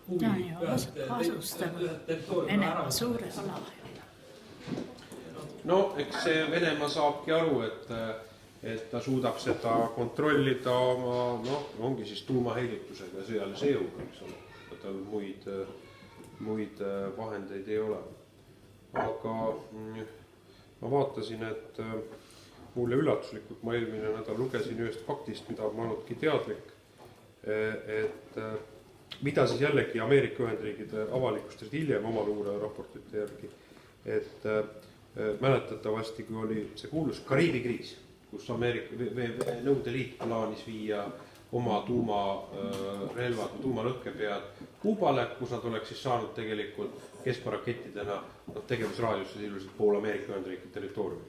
huvi Venemaa suure ala. No, eks see Venemaa saabki aru, et ta suudab seda kontrollida oma, ongi siis tuumaheidutusega ja sõjalise jõuga, eks ole. Tal muid vahendeid ei ole. Aga ma vaatasin, et mulle üllatuslikult ma eelmine nädal lugesin ühest faktist, mida ma olnudki teadlik, et mida siis jällegi Ameerika Ühendriigide avalikustest hiljem oma luureraportite järgi, et mäletatavasti, kui oli see kuulus Kariibi kriis, kus Nõukogude Liit plaanis viia oma tuumarelvad või tuumalõhkepead Kuubale, kus nad oleks siis saanud tegelikult keskparakettidena tegevusraadiusse sisuliselt pool Ameerika Ühendriikide territooriumi.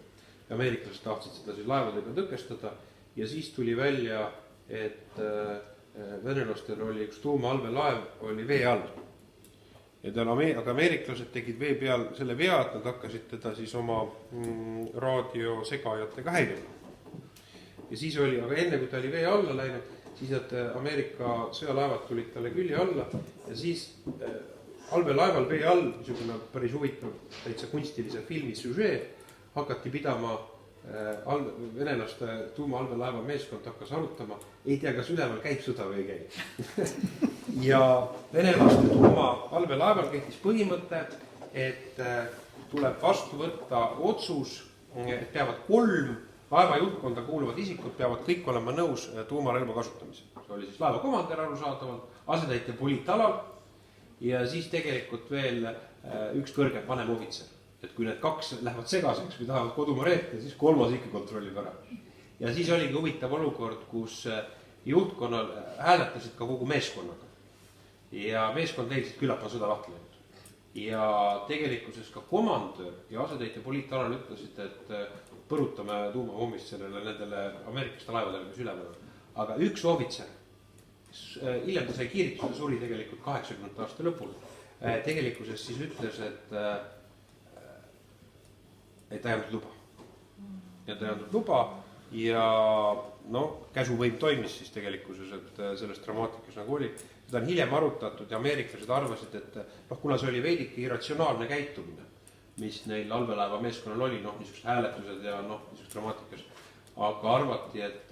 Ameeriklased tahtsid seda siis laevadega tõkestada ja siis tuli välja, et venelastel oli üks tuumaallveelaev, oli vee all. Aga ameeriklased tegid vee peal selle vea, et nad hakkasid teda siis oma raadiosegajatega häirima. Ja siis oli, aga enne kui ta oli vee alla läinud, siis need Ameerika sõjalaevad tulid talle külje alla ja siis allveelaeval vee all, niisugune päris huvitav täitsa kunstilise filmi süžee, hakati pidama venelaste tuumaallveelaeva meeskond hakkas arutama, ei tea, kas üleval käib sõda või ei käi. Ja venelaste tuumaallveelaeval kehtis põhimõte, et tuleb vastu võtta otsus, et peavad 3 laeva juhtkonda kuuluvad isikud peavad kõik olema nõus tuumarelva kasutamisel. See oli siis laeva komander arusaadavalt, asetäitja poliitalal ja siis tegelikult veel üks kõrge vanem ohvitser. et kui need kaks lähevad segaseks või tahavad kodumaa reeta, siis kolmas ikka kontrollib ära. Ja siis oligi huvitav olukord, kus juhtkonnal hääletasid ka kogu meeskonnaga. Ja meeskond leidis, et küllap on sõda lahti läinud. Ja tegelikkuses ka komandöör ja asetäitja poliitalane ütlesid, et põrutame tuumapommist sellele nendele ameeriklaste laevadele, kes üleval on. Aga üks ohvitser, hiljem ta sai kiirituse, suri tegelikult 80 aasta lõpul, tegelikkuses siis ütles, et ta ei andnud luba. Ja ta ei andnud luba ja käsuvõim toimis siis tegelikkuses, et selles dramaatikas nagu oli. Seda on hiljem arutatud ja ameeriklased arvasid, et kuna see oli veidike irratsionaalne käitumine, mis neil allveelaeva meeskonnal oli, niisugused hääletused ja niisugused dramaatikas, aga arvati, et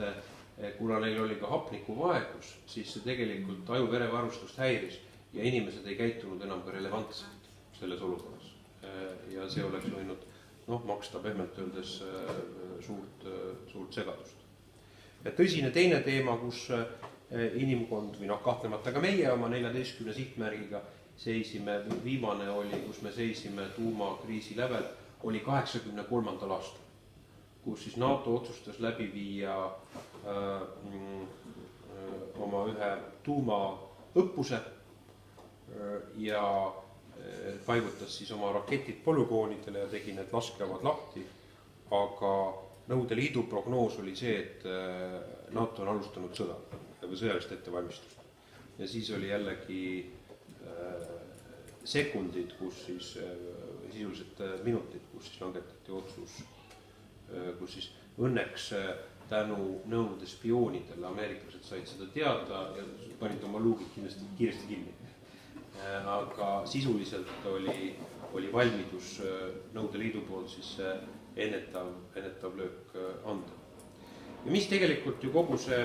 kuna neil oli ka hapnikuvaegus, siis see tegelikult aju-verevarustust häiris ja inimesed ei käitunud enam ka relevantselt selles olukorras. Ja see oleks võinud maksta pehmelt öeldes suurt segadust. Ja tõsine teine teema, kus inimkond või kahtlemata ka meie oma 14 sihtmärgiga seisime, viimane oli, kus me seisime tuumakriisi lävel, oli 83. aastal, kus siis NATO otsustas läbi viia oma ühe tuumaõppuse ja paigutas siis oma raketid polügoonidele ja tegi need laskeavad lahti, aga Nõukogude Liidu prognoos oli see, et NATO on alustanud sõda või sõjalist ettevalmistust. Ja siis oli jällegi sekundid, kus siis sisuliselt minutid, kus siis langetati otsus, kus siis õnneks tänu Nõukogude spioonidele ameeriklased said seda teada ja panid oma luugid kindlasti kiiresti kinni. Aga sisuliselt oli valmidus Nõukogude Liidu poolt siis ennetav löök anda. Ja mis tegelikult ju kogu see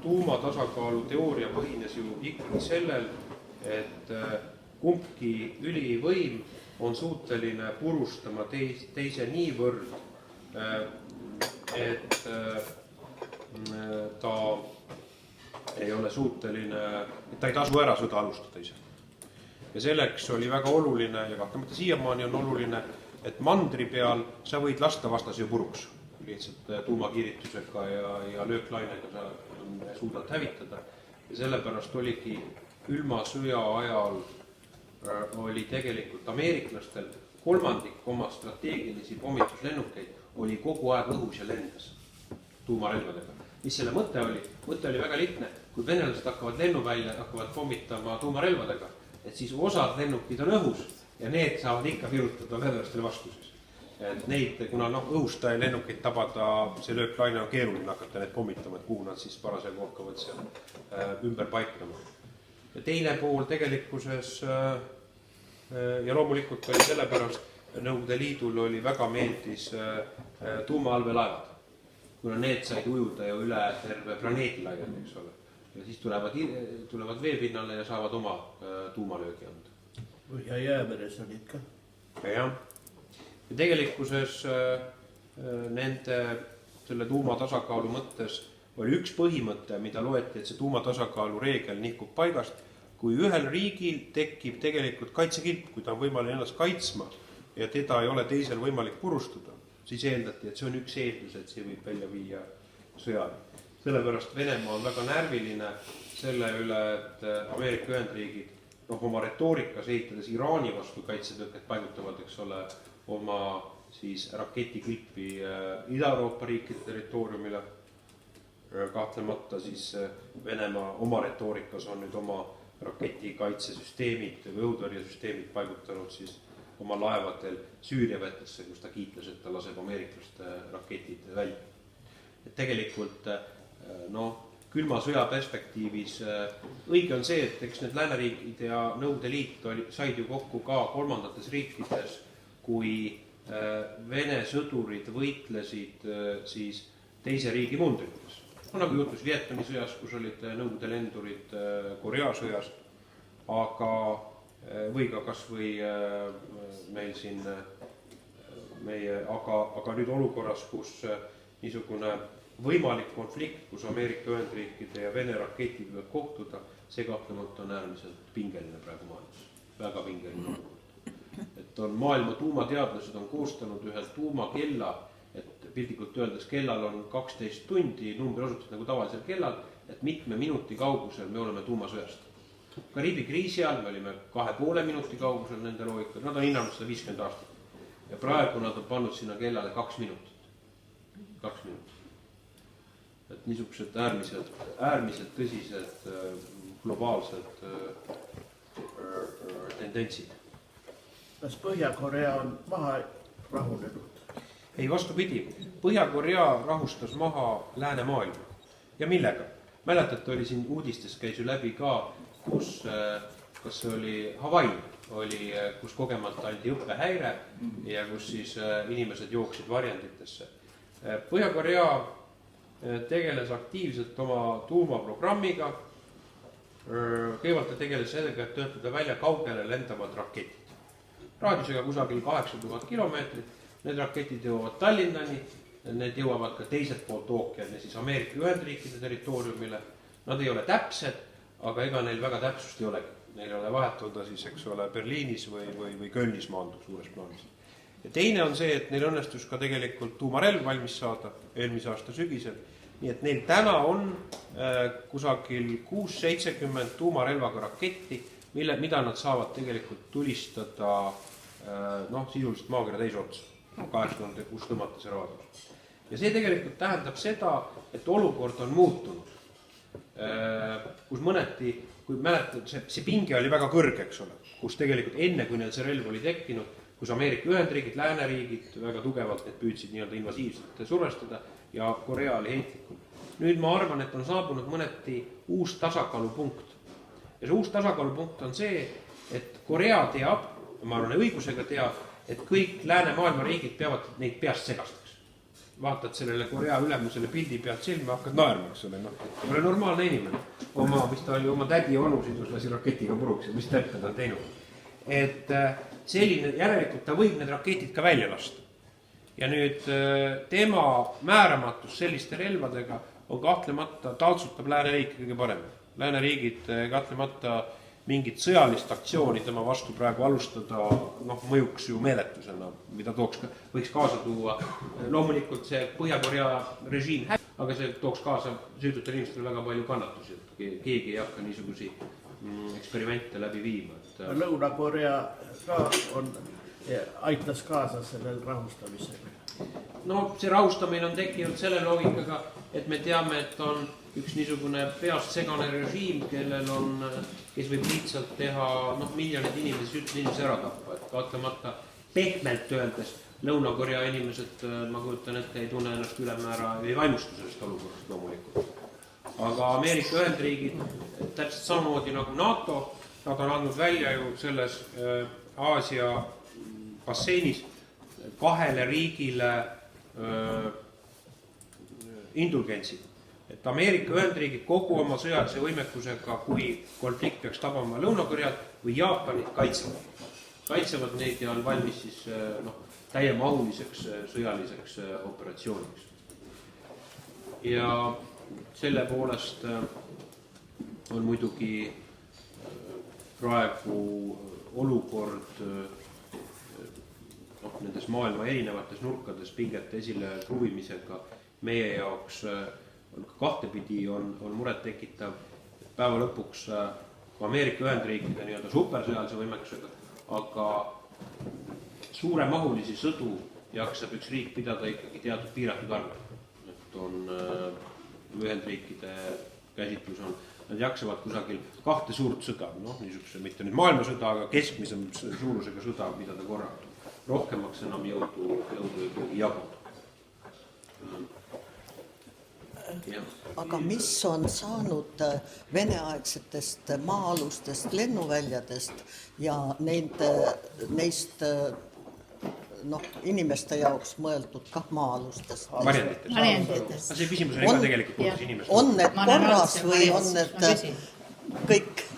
tuumatasakaalu teooria põhines ju ikkagi sellel, et kumbki ülivõim on suuteline purustama teise niivõrd, et ta ei ole suuteline, et ta ei tasu ära sõda alustada ise. Ja selleks oli väga oluline ja kahtlemata siiamaani on oluline, et mandri peal sa võid lasta vastase ju puruks. Lihtsalt tuumakiiritusega ja lööklainega sa suudad hävitada. Ja sellepärast oligi külma sõja ajal oli tegelikult ameeriklastel kolmandik oma strateegilisi pommituslennukeid oli kogu aeg õhus ja lendas tuumarelvadega. Mis selle mõte oli? Mõte oli väga lihtne. Kui venelased hakkavad lennuvälja, hakkavad pommitama tuumarelvadega, et siis osad lennukid on õhus ja need saavad ikka virutada venelastele vastuses. Et neid, kuna õhusta lennukeid tabada, see lööklaine on keeruline hakata need pommitama, et kuhu nad siis parasjagu hakkavad seal ümber paiknema. Ja teine pool tegelikkuses ja loomulikult oli sellepärast Nõukogude Liidul oli väga meeldis tuumaallveelaevad, kuna need said ujuda ju üle terve planeedi laiali, eks ole. Ja siis tulevad veepinnale ja saavad oma tuumalöögi anda. Ja jääveres olid ka. Ja tegelikkuses nende selle tuumatasakaalu mõttes oli üks põhimõte, mida loeti, et see tuumatasakaalu reegel nihkub paigast, kui ühel riigil tekib tegelikult kaitsekilp, kui ta on võimalik ennast kaitsma ja teda ei ole teisel võimalik purustada, siis eeldati, et see on üks eeldus, et see võib välja viia sõjale. Sellepärast Venemaa on väga närviline selle üle, et Ameerika Ühendriigid oma retoorikas ehitades Iraani vastu kaitsetõkket paigutavad, eks ole, oma siis raketikilpi Ida-Euroopa riikide territooriumile. Kahtlemata siis Venemaa oma retoorikas on nüüd oma raketikaitsesüsteemid või õhutõrjesüsteemid paigutanud siis oma laevadel Süüria vetesse, kus ta kiitles, et ta laseb ameeriklaste raketid välja. Et tegelikult külma sõja perspektiivis õige on see, et eks need lääneriigid ja Nõukogude Liit said ju kokku ka kolmandates riikides, kui Vene sõdurid võitlesid siis teise riigi mundrites. Nagu juhtus Vietnami sõjas, kus olid Nõukogude lendurid Korea sõjas, või ka kas või meil siin aga nüüd olukorras, kus niisugune võimalik konflikt, kus Ameerika Ühendriikide ja Vene raketid võivad kohtuda, see kahtlemata on äärmiselt pingeline praegu maailmas. Väga pingeline olukord. et on maailma tuumateadlased on koostanud ühe tuumakella, et piltlikult öeldes kellal on 12 tundi, numbri osutused nagu tavalisel kellal, et mitme minuti kaugusel me oleme tuumasõjast. Kariibi kriisi ajal me olime 2,5 minuti kaugusel nende loogikal, nad on hinnanud seda 50 aastat. Ja praegu nad on pannud sinna kellale 2 minutit. 2 minutit. Et niisugused äärmiselt tõsised globaalsed tendentsid. Kas Põhja-Korea on maha rahunenud? Ei, vastupidi. Põhja-Korea rahustas maha läänemaailma. Ja millega? Mäletate, oli siin uudistes käis ju läbi ka, kus, kas see oli Hawaii, oli, kus kogemalt anti õppehäire ja kus siis inimesed jooksid varjenditesse. Põhja-Korea tegeles aktiivselt oma tuumaprogrammiga. Kõigepealt ta tegeles sellega, et töötada välja kaugele lendavad raketid. Raadiusega kusagil 8000 kilomeetrit. Need raketid jõuavad Tallinnani, need jõuavad ka teiselt poolt ookeani, siis Ameerika Ühendriikide territooriumile. Nad ei ole täpsed, aga ega neil väga täpsust ei olegi. Neil ei ole vahetada siis, eks ole, Berliinis või Kölnis maandub suures plaanis. Ja teine on see, et neil õnnestus ka tegelikult tuumarelv valmis saada eelmise aasta sügisel. Nii et neil täna on kusagil 6-70 tuumarelvaga raketti, mida nad saavad tegelikult tulistada sisuliselt maakera teise otsa. 8000, kus tõmmata see raadius. Ja see tegelikult tähendab seda, et olukord on muutunud. Kus mõneti, kui mäletad, see pinge oli väga kõrge, eks ole, kus tegelikult enne, kui neil see relv oli tekkinud, kus Ameerika Ühendriigid, lääneriigid väga tugevalt need püüdsid nii-öelda invasiivselt survestada ja Korea oli heitlikum. Nüüd ma arvan, et on saabunud mõneti uus tasakaalupunkt. Ja see uus tasakaalupunkt on see, et Korea teab, ma arvan, õigusega teab, et kõik läänemaailma riigid peavad neid peast segastaks. Vaatad sellele Korea ülemusele pildi pealt silma, hakkad naerma, eks ole, ole normaalne inimene. Mis ta oli oma tädi onusidus lasi raketiga puruks ja mis täpne ta on teinud. Et selline, järelikult ta võib need raketid ka välja lasta. Ja nüüd tema määramatus selliste relvadega on kahtlemata, taltsutab lääneriiki kõige parem. Lääneriigid kahtlemata mingit sõjalist aktsiooni tema vastu praegu alustada, mõjuks ju meeletusena, mida võiks kaasa tuua. Loomulikult see Põhja-Korea režiim aga see tooks kaasa süütutel inimestel väga palju kannatusi, et keegi ei hakka niisugusi eksperimente läbi viima. Lõuna-Korea ka aitas kaasa sellel rahustamisega. No see rahustamine on tekkinud selle loogikaga, et me teame, et on üks niisugune peast segane režiim, kes võib lihtsalt teha miljonid inimesi ära tappa, et kahtlemata pehmelt öeldes Lõuna-Korea inimesed, ma kujutan ette, ei tunne ennast ülemäära, ei vaimustu sellest olukorrast loomulikult. Aga Ameerika Ühendriigid, täpselt samamoodi nagu NATO, nad on andnud välja ju selles Aasia basseinis 2 riigile indulgentsid. Et Ameerika Ühendriigid kogu oma sõjalise võimekusega, kui konflikt peaks tabama Lõuna-Koread või Jaapanit kaitsevad neid ja on valmis siis täiemahuliseks sõjaliseks operatsiooniks. Ja selle poolest on muidugi praegu olukord nendes maailma erinevates nurkades pingete esile kruvimisega meie jaoks kahtepidi on muret tekitav päeva lõpuks Ameerika Ühendriikide nii-öelda supersõjalise võimekusega, aga suuremahulisi sõdu jaksab üks riik pidada ikkagi teatud piiratud arvel. Et on Ühendriikide käsitlus on, nad jaksavad kusagil 2 suurt sõda, niisuguse, mitte nüüd maailmasõda, aga keskmise suurusega sõda, mida ta korraldab. Rohkemaks enam jõudu ikkagi jaguda. Aga mis on saanud veneaegsetest maa-alustest lennuväljadest ja neist inimeste jaoks mõeldud kah maa-alustest? Varjenditest. See küsimus oli ka tegelikult puutus inimest. On need korras või on need kõik?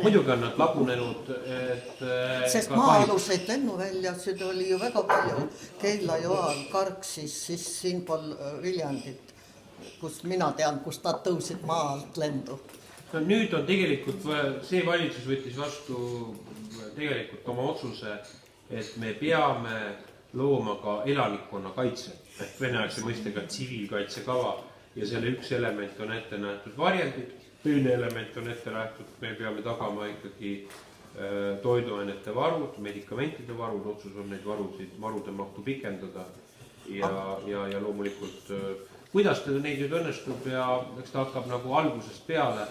Muidugi on nad lagunenud, sest maa-aluseid lennuväljasid oli ju väga palju. Keila, Joan, Karksis, siis siinpool Viljandit, kus mina tean, kus nad tõusid maa alt lendu. Nüüd on tegelikult, see valitsus võttis vastu tegelikult oma otsuse, et me peame looma ka elanikkonna kaitse ehk veneaegse mõistega tsiviilkaitsekava ja selle üks element on ette nähtud varjendid, teine element on ette nähtud, me peame tagama ikkagi toiduainete varud, medikamentide varud, otsus on neid varude mahtu pikendada ja loomulikult kuidas neid nüüd õnnestub ja eks ta hakkab nagu algusest peale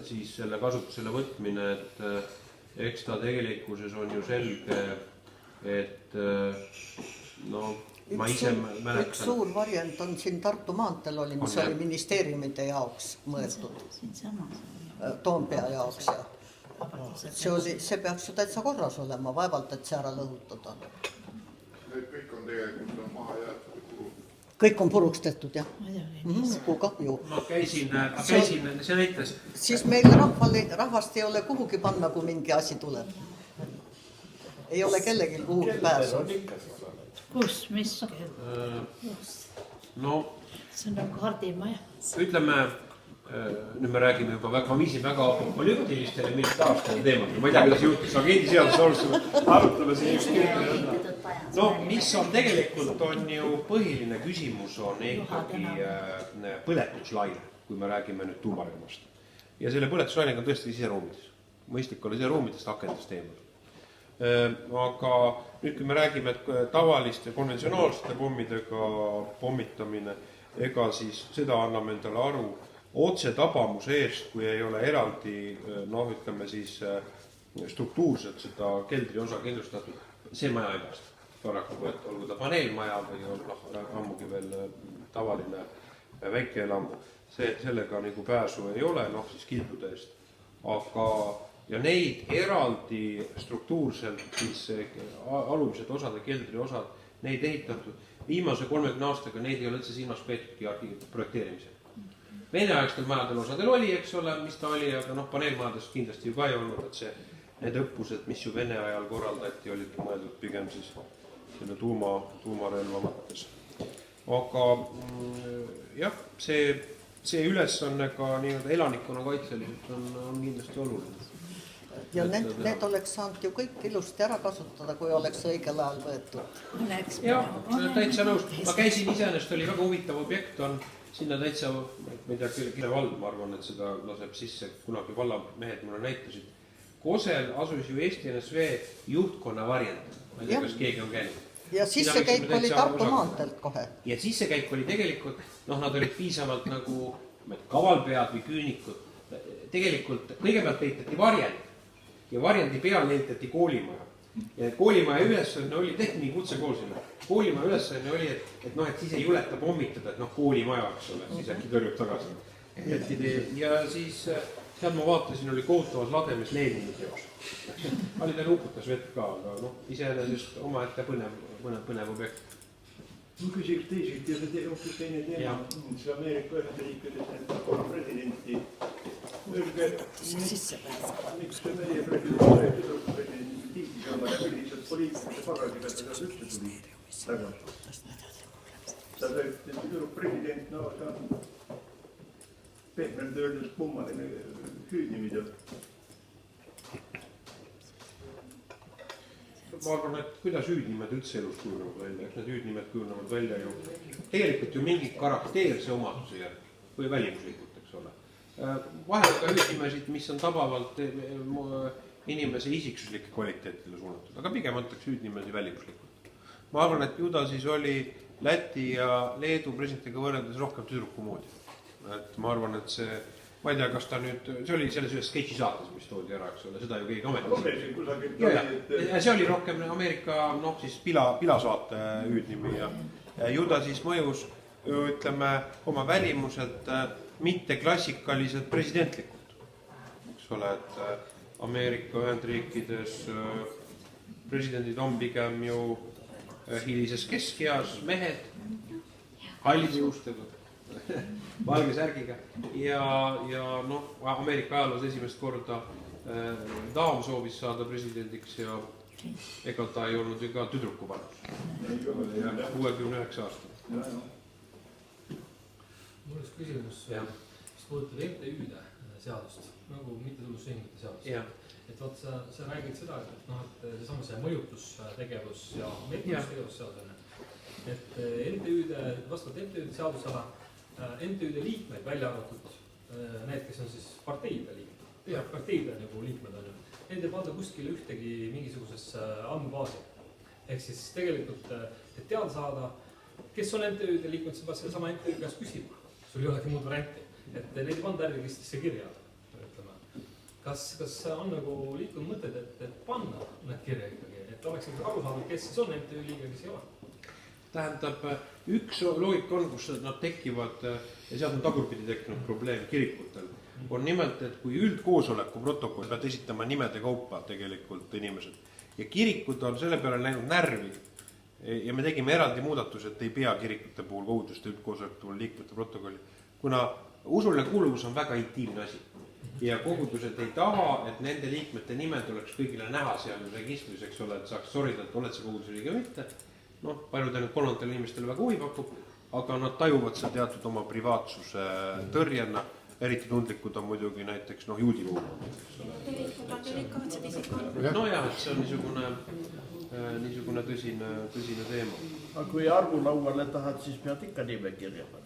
siis selle kasutusele võtmine, et eks ta tegelikkuses on ju selge, et ma ise mäletan. Üks suur variant on siin Tartu maanteel oli, mis oli ministeeriumide jaoks mõeldud. Toompea jaoks ja see peaks ju täitsa korras olema, vaevalt, et see ära lõhutada. Need kõik on tegelikult maha jäetud kulu. Kõik on puruks tehtud, jah. Kahju. Ma käisin, see näitas. Siis meil rahvast ei ole kuhugi panna, kui mingi asi tuleb. Ei ole kellelgi kuhugi pääsu. Kus, mis? No, see on nagu hardimaja. Ütleme, nüüd me räägime juba väga, ma viisin väga apokalüptilistele militaarstele teemadele. Ma ei tea, kuidas juhtus agendiseaduse alustada. Arutame siin üks kirjutada. No, mis on tegelikult on ju põhiline küsimus on ikkagi põletuslaine, kui me räägime nüüd tuumarelvast. Ja selle põletuslainega on tõesti siseruumides. Mõistlik oli siseruumidest akendest eemal. Aga nüüd, kui me räägime, et tavaliste konventsionaalsete pommidega pommitamine, ega siis seda anname endale aru otse tabamuse eest, kui ei ole eraldi, ütleme siis struktuurselt seda keldri osa kindlustatud, see maja ei päästa. Paraku, et olgu ta paneelmaja või ammugi veel tavaline väike elamu, sellega nagu pääsu ei ole, siis kildude eest. Aga ja neid eraldi struktuurselt siis alumised osad ja keldri osad, neid ehitatud viimase 30 aastaga, neid ei ole üldse silmas peetudki projekteerimisel. Veneaegstel majadel osadel oli, eks ole, mis ta oli, aga paneelmajadest kindlasti ju ka ei olnud, et need õppused, mis ju Vene ajal korraldati, olidki mõeldud pigem siis selle tuumarelva mõttes. Aga jah, see ülesanne ka elanikkonna kaitseliselt on kindlasti oluline. Ja need oleks saanud ju kõik ilusti ära kasutada, kui oleks õigel ajal võetud. Jah, täitsa nõus. Ma käisin iseenesest, oli väga huvitav objekt, on sinna täitsa, ma ei tea, Kire vald, ma arvan, et seda laseb sisse, kunagi vallamehed mulle näitasid. Kosel asus ju Eesti NSV juhtkonna varjend. Ma ei tea, kas keegi on käinud. Ja sissekäik oli Tartu maantelt kohe. Ja sissekäik oli tegelikult, nad olid piisavalt nagu kavalpead või küünikud. Tegelikult kõigepealt ehitati varjend ja varjendi peal ehitati koolimaja. Ja koolimaja ülesanne oli tehniline kutsekool sinna. Koolimaja ülesanne oli, et siis ei juleta pommitada, et koolimaja, eks ole, siis äkki tõrjub tagasi. Ja siis seal ma vaatasin, oli kohutavas lademes Lenini teos. Oli ta nuputas vett ka, aga iseenesest omaette põnev objekt. Ma küsiks teisiti ja see hoopis teine teema. See Ameerika Ühendriikides need presidenti. Öelge, miks see meie presidenti tiitis oma ja millised poliitilise paradiga ta seal üldse tuli tagasi. Ta tuli president, ta on pehmelt öeldes kummaline hüüdimine. Ma arvan, et kuidas hüüdnimed üldse elus kujunevad välja, eks need hüüdnimed kujunevad välja ju tegelikult ju mingi karakteerse omaduse järgi või välimuslikult, eks ole. Vahel ka hüüdnimesid, mis on tabavalt inimese isiksuslike kvaliteetile suunatud, aga pigem antakse hüüdnimesi välimuslikult. Ma arvan, et ju ta siis oli Läti ja Leedu presidentiga võrreldes rohkem tüdruku moodi. Et ma arvan, et see, ma ei tea, kas ta nüüd, see oli selles ühes sketši saates, mis toodi ära, eks ole, seda ju keegi ametis. Ja see oli rohkem Ameerika, siis pilasaate hüüdnimi ja ju ta siis mõjus, ütleme, oma välimuselt mitte klassikaliselt presidentlikult. Eks ole, et Ameerika Ühendriikides presidendid on pigem ju hilises keskeas mehed, hallide juustega, valge särgiga ja Ameerika ajaloos esimest korda daam soovis saada presidendiks ja ega ta ei olnud ju ka tüdruku vanus. 69 aastat. Mul oleks küsimus, mis puudutab MTÜ-de seadust. nagu mittetulundusühingute seadus. Et vot sa räägid seda, et noh, et seesama see mõjutustegevus ja meetlustegevus seadus on. Et MTÜ-de, vastavalt MTÜ-de seadusele, MTÜ-de liikmeid välja arvatud need, kes on siis parteide liikmed. Parteide nagu liikmed on ju. Need ei panda kuskile ühtegi mingisugusesse andmebaasi. Ehk siis tegelikult, et teada saada, kes on MTÜ-de liikmed, sa pead selle sama MTÜ käest küsima. Sul ei olegi muud varianti. Et neid ei panda registrisse kirja. Kas on nagu liikunud mõtted, et panna need kirja ikkagi, et oleks aru saada, kes siis on MTÜ liige, kes ei ole? Tähendab, üks loogika on, kus nad tekivad ja sealt on tagurpidi tekkinud probleem kirikutel. On nimelt, et kui üldkoosoleku protokoll pead esitama nimede kaupa tegelikult inimesed ja kirikud on selle peale läinud närvi ja me tegime eraldi muudatus, et ei pea kirikute puhul koguduste üldkoosoleku liikmete protokolli, kuna usuline kuuluvus on väga intiimne asi. Ja kogudused ei taha, et nende liikmete nimed oleks kõigile näha seal registris, eks ole, et saaks sorida, et oled sa koguduse liige või mitte. Noh, paljudel nüüd kolmandatel inimestele väga huvi pakub, aga nad tajuvad seal teatud oma privaatsuse tõrjena. Eriti tundlikud on muidugi näiteks juudi puhul. No jah, et see on niisugune tõsine teema. Aga kui arvulauale tahad, siis pead ikka nime kirja panema.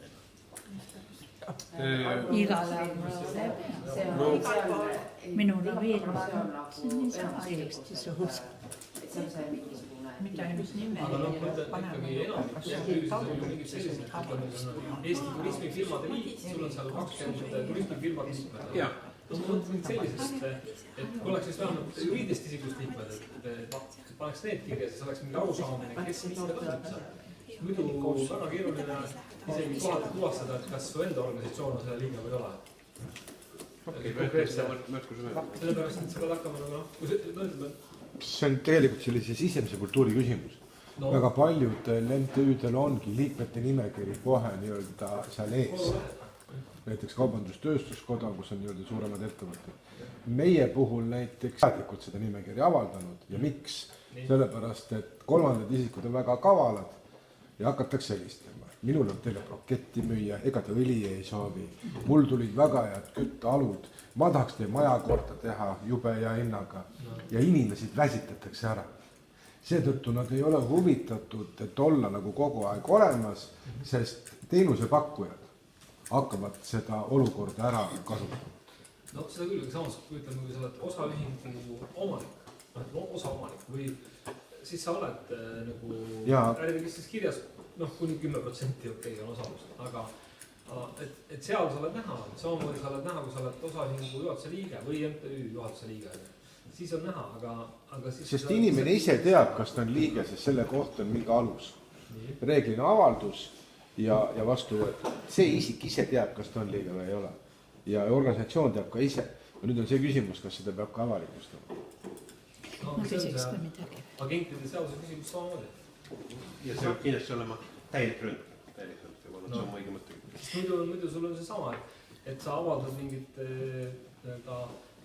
Igal minul on viirus. See on nii sama ilusti suhus. Mitte ainult nime. Aga mõtle ikkagi enam, MTÜ-sid on ju mingid sellised, Eesti turismifirmade liit, sul on seal 20 turismifirmad liikmed. No mõtled sellisest, et kui oleks siis vähemalt juriidist isikust liikmed, et paneks need kirja, siis oleks mingi arusaamine, kes liikmed on. Muidu väga keeruline isegi tuvastada, et kas su enda organisatsioon on selle liige või ei ole. Sellepärast, et sa pead hakkama kui see on tegelikult sellise sisemise kultuuri küsimus. Väga paljudel MTÜ-del ongi liikmete nimekiri kohe nii-öelda seal ees. Näiteks kaubandus-tööstuskoda, kus on nii-öelda suuremad ettevõtted. Meie puhul näiteks teadlikult seda nimekiri avaldanud ja miks? Sellepärast, et kolmandad isikud on väga kavalad ja hakatakse helistama. Minul on teile broketti müüa, ega te õli ei soovi. Mul tulid väga head küttealud. Ma tahaks teie maja korda teha jube ja hinnaga ja inimesid väsitatakse ära. Seetõttu nad ei ole huvitatud, et olla nagu kogu aeg olemas, sest teenusepakkujad hakkavad seda olukorda ära kasutama. No seda küll, aga samas, kui ütleme, kui sa oled osaühingu omanik, osaomanik või siis sa oled nagu äriregistris kirjas, kuni 10% on osalust, aga et seal sa oled näha, samamoodi sa oled näha, kui sa oled osaühingu juhatuse liige või MTÜ juhatuse liige, siis on näha, aga siis... Sest inimene ise teab, kas ta on liige, sest selle kohta on mingi alus. Reeglina avaldus ja vastu võetud. See isik ise teab, kas ta on liige või ei ole. Ja organisatsioon teab ka ise. Nüüd on see küsimus, kas seda peab ka avalikustama. Ma küsiks ka midagi. Agentide seaduse küsimus samamoodi. Ja see võib kindlasti olema täielik ründ. See on õige mõte. Muidu sul on see sama, et sa avaldad mingid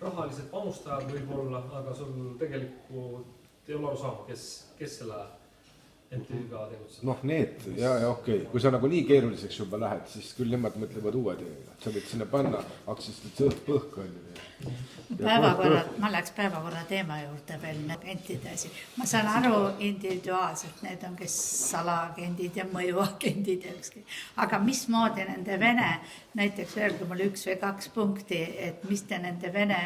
rahalised panustajad võib-olla, aga sul tegelikult ei ole aru saama, kes selle MTÜ-ga tegutseb. Need, ja okei. Kui sa nagu nii keeruliseks juba lähed, siis küll nemad mõtlevad uue teega. Sa võid sinna panna aktsist põhk on ju. Ma läks päevakorra teema juurde veel agentide asi. Ma saan aru individuaalselt, need on kes salaagendid ja mõjuagendid ja ükski. Aga mismoodi nende Vene, näiteks öelge mulle 1 või 2 punkti, et mis te nende Vene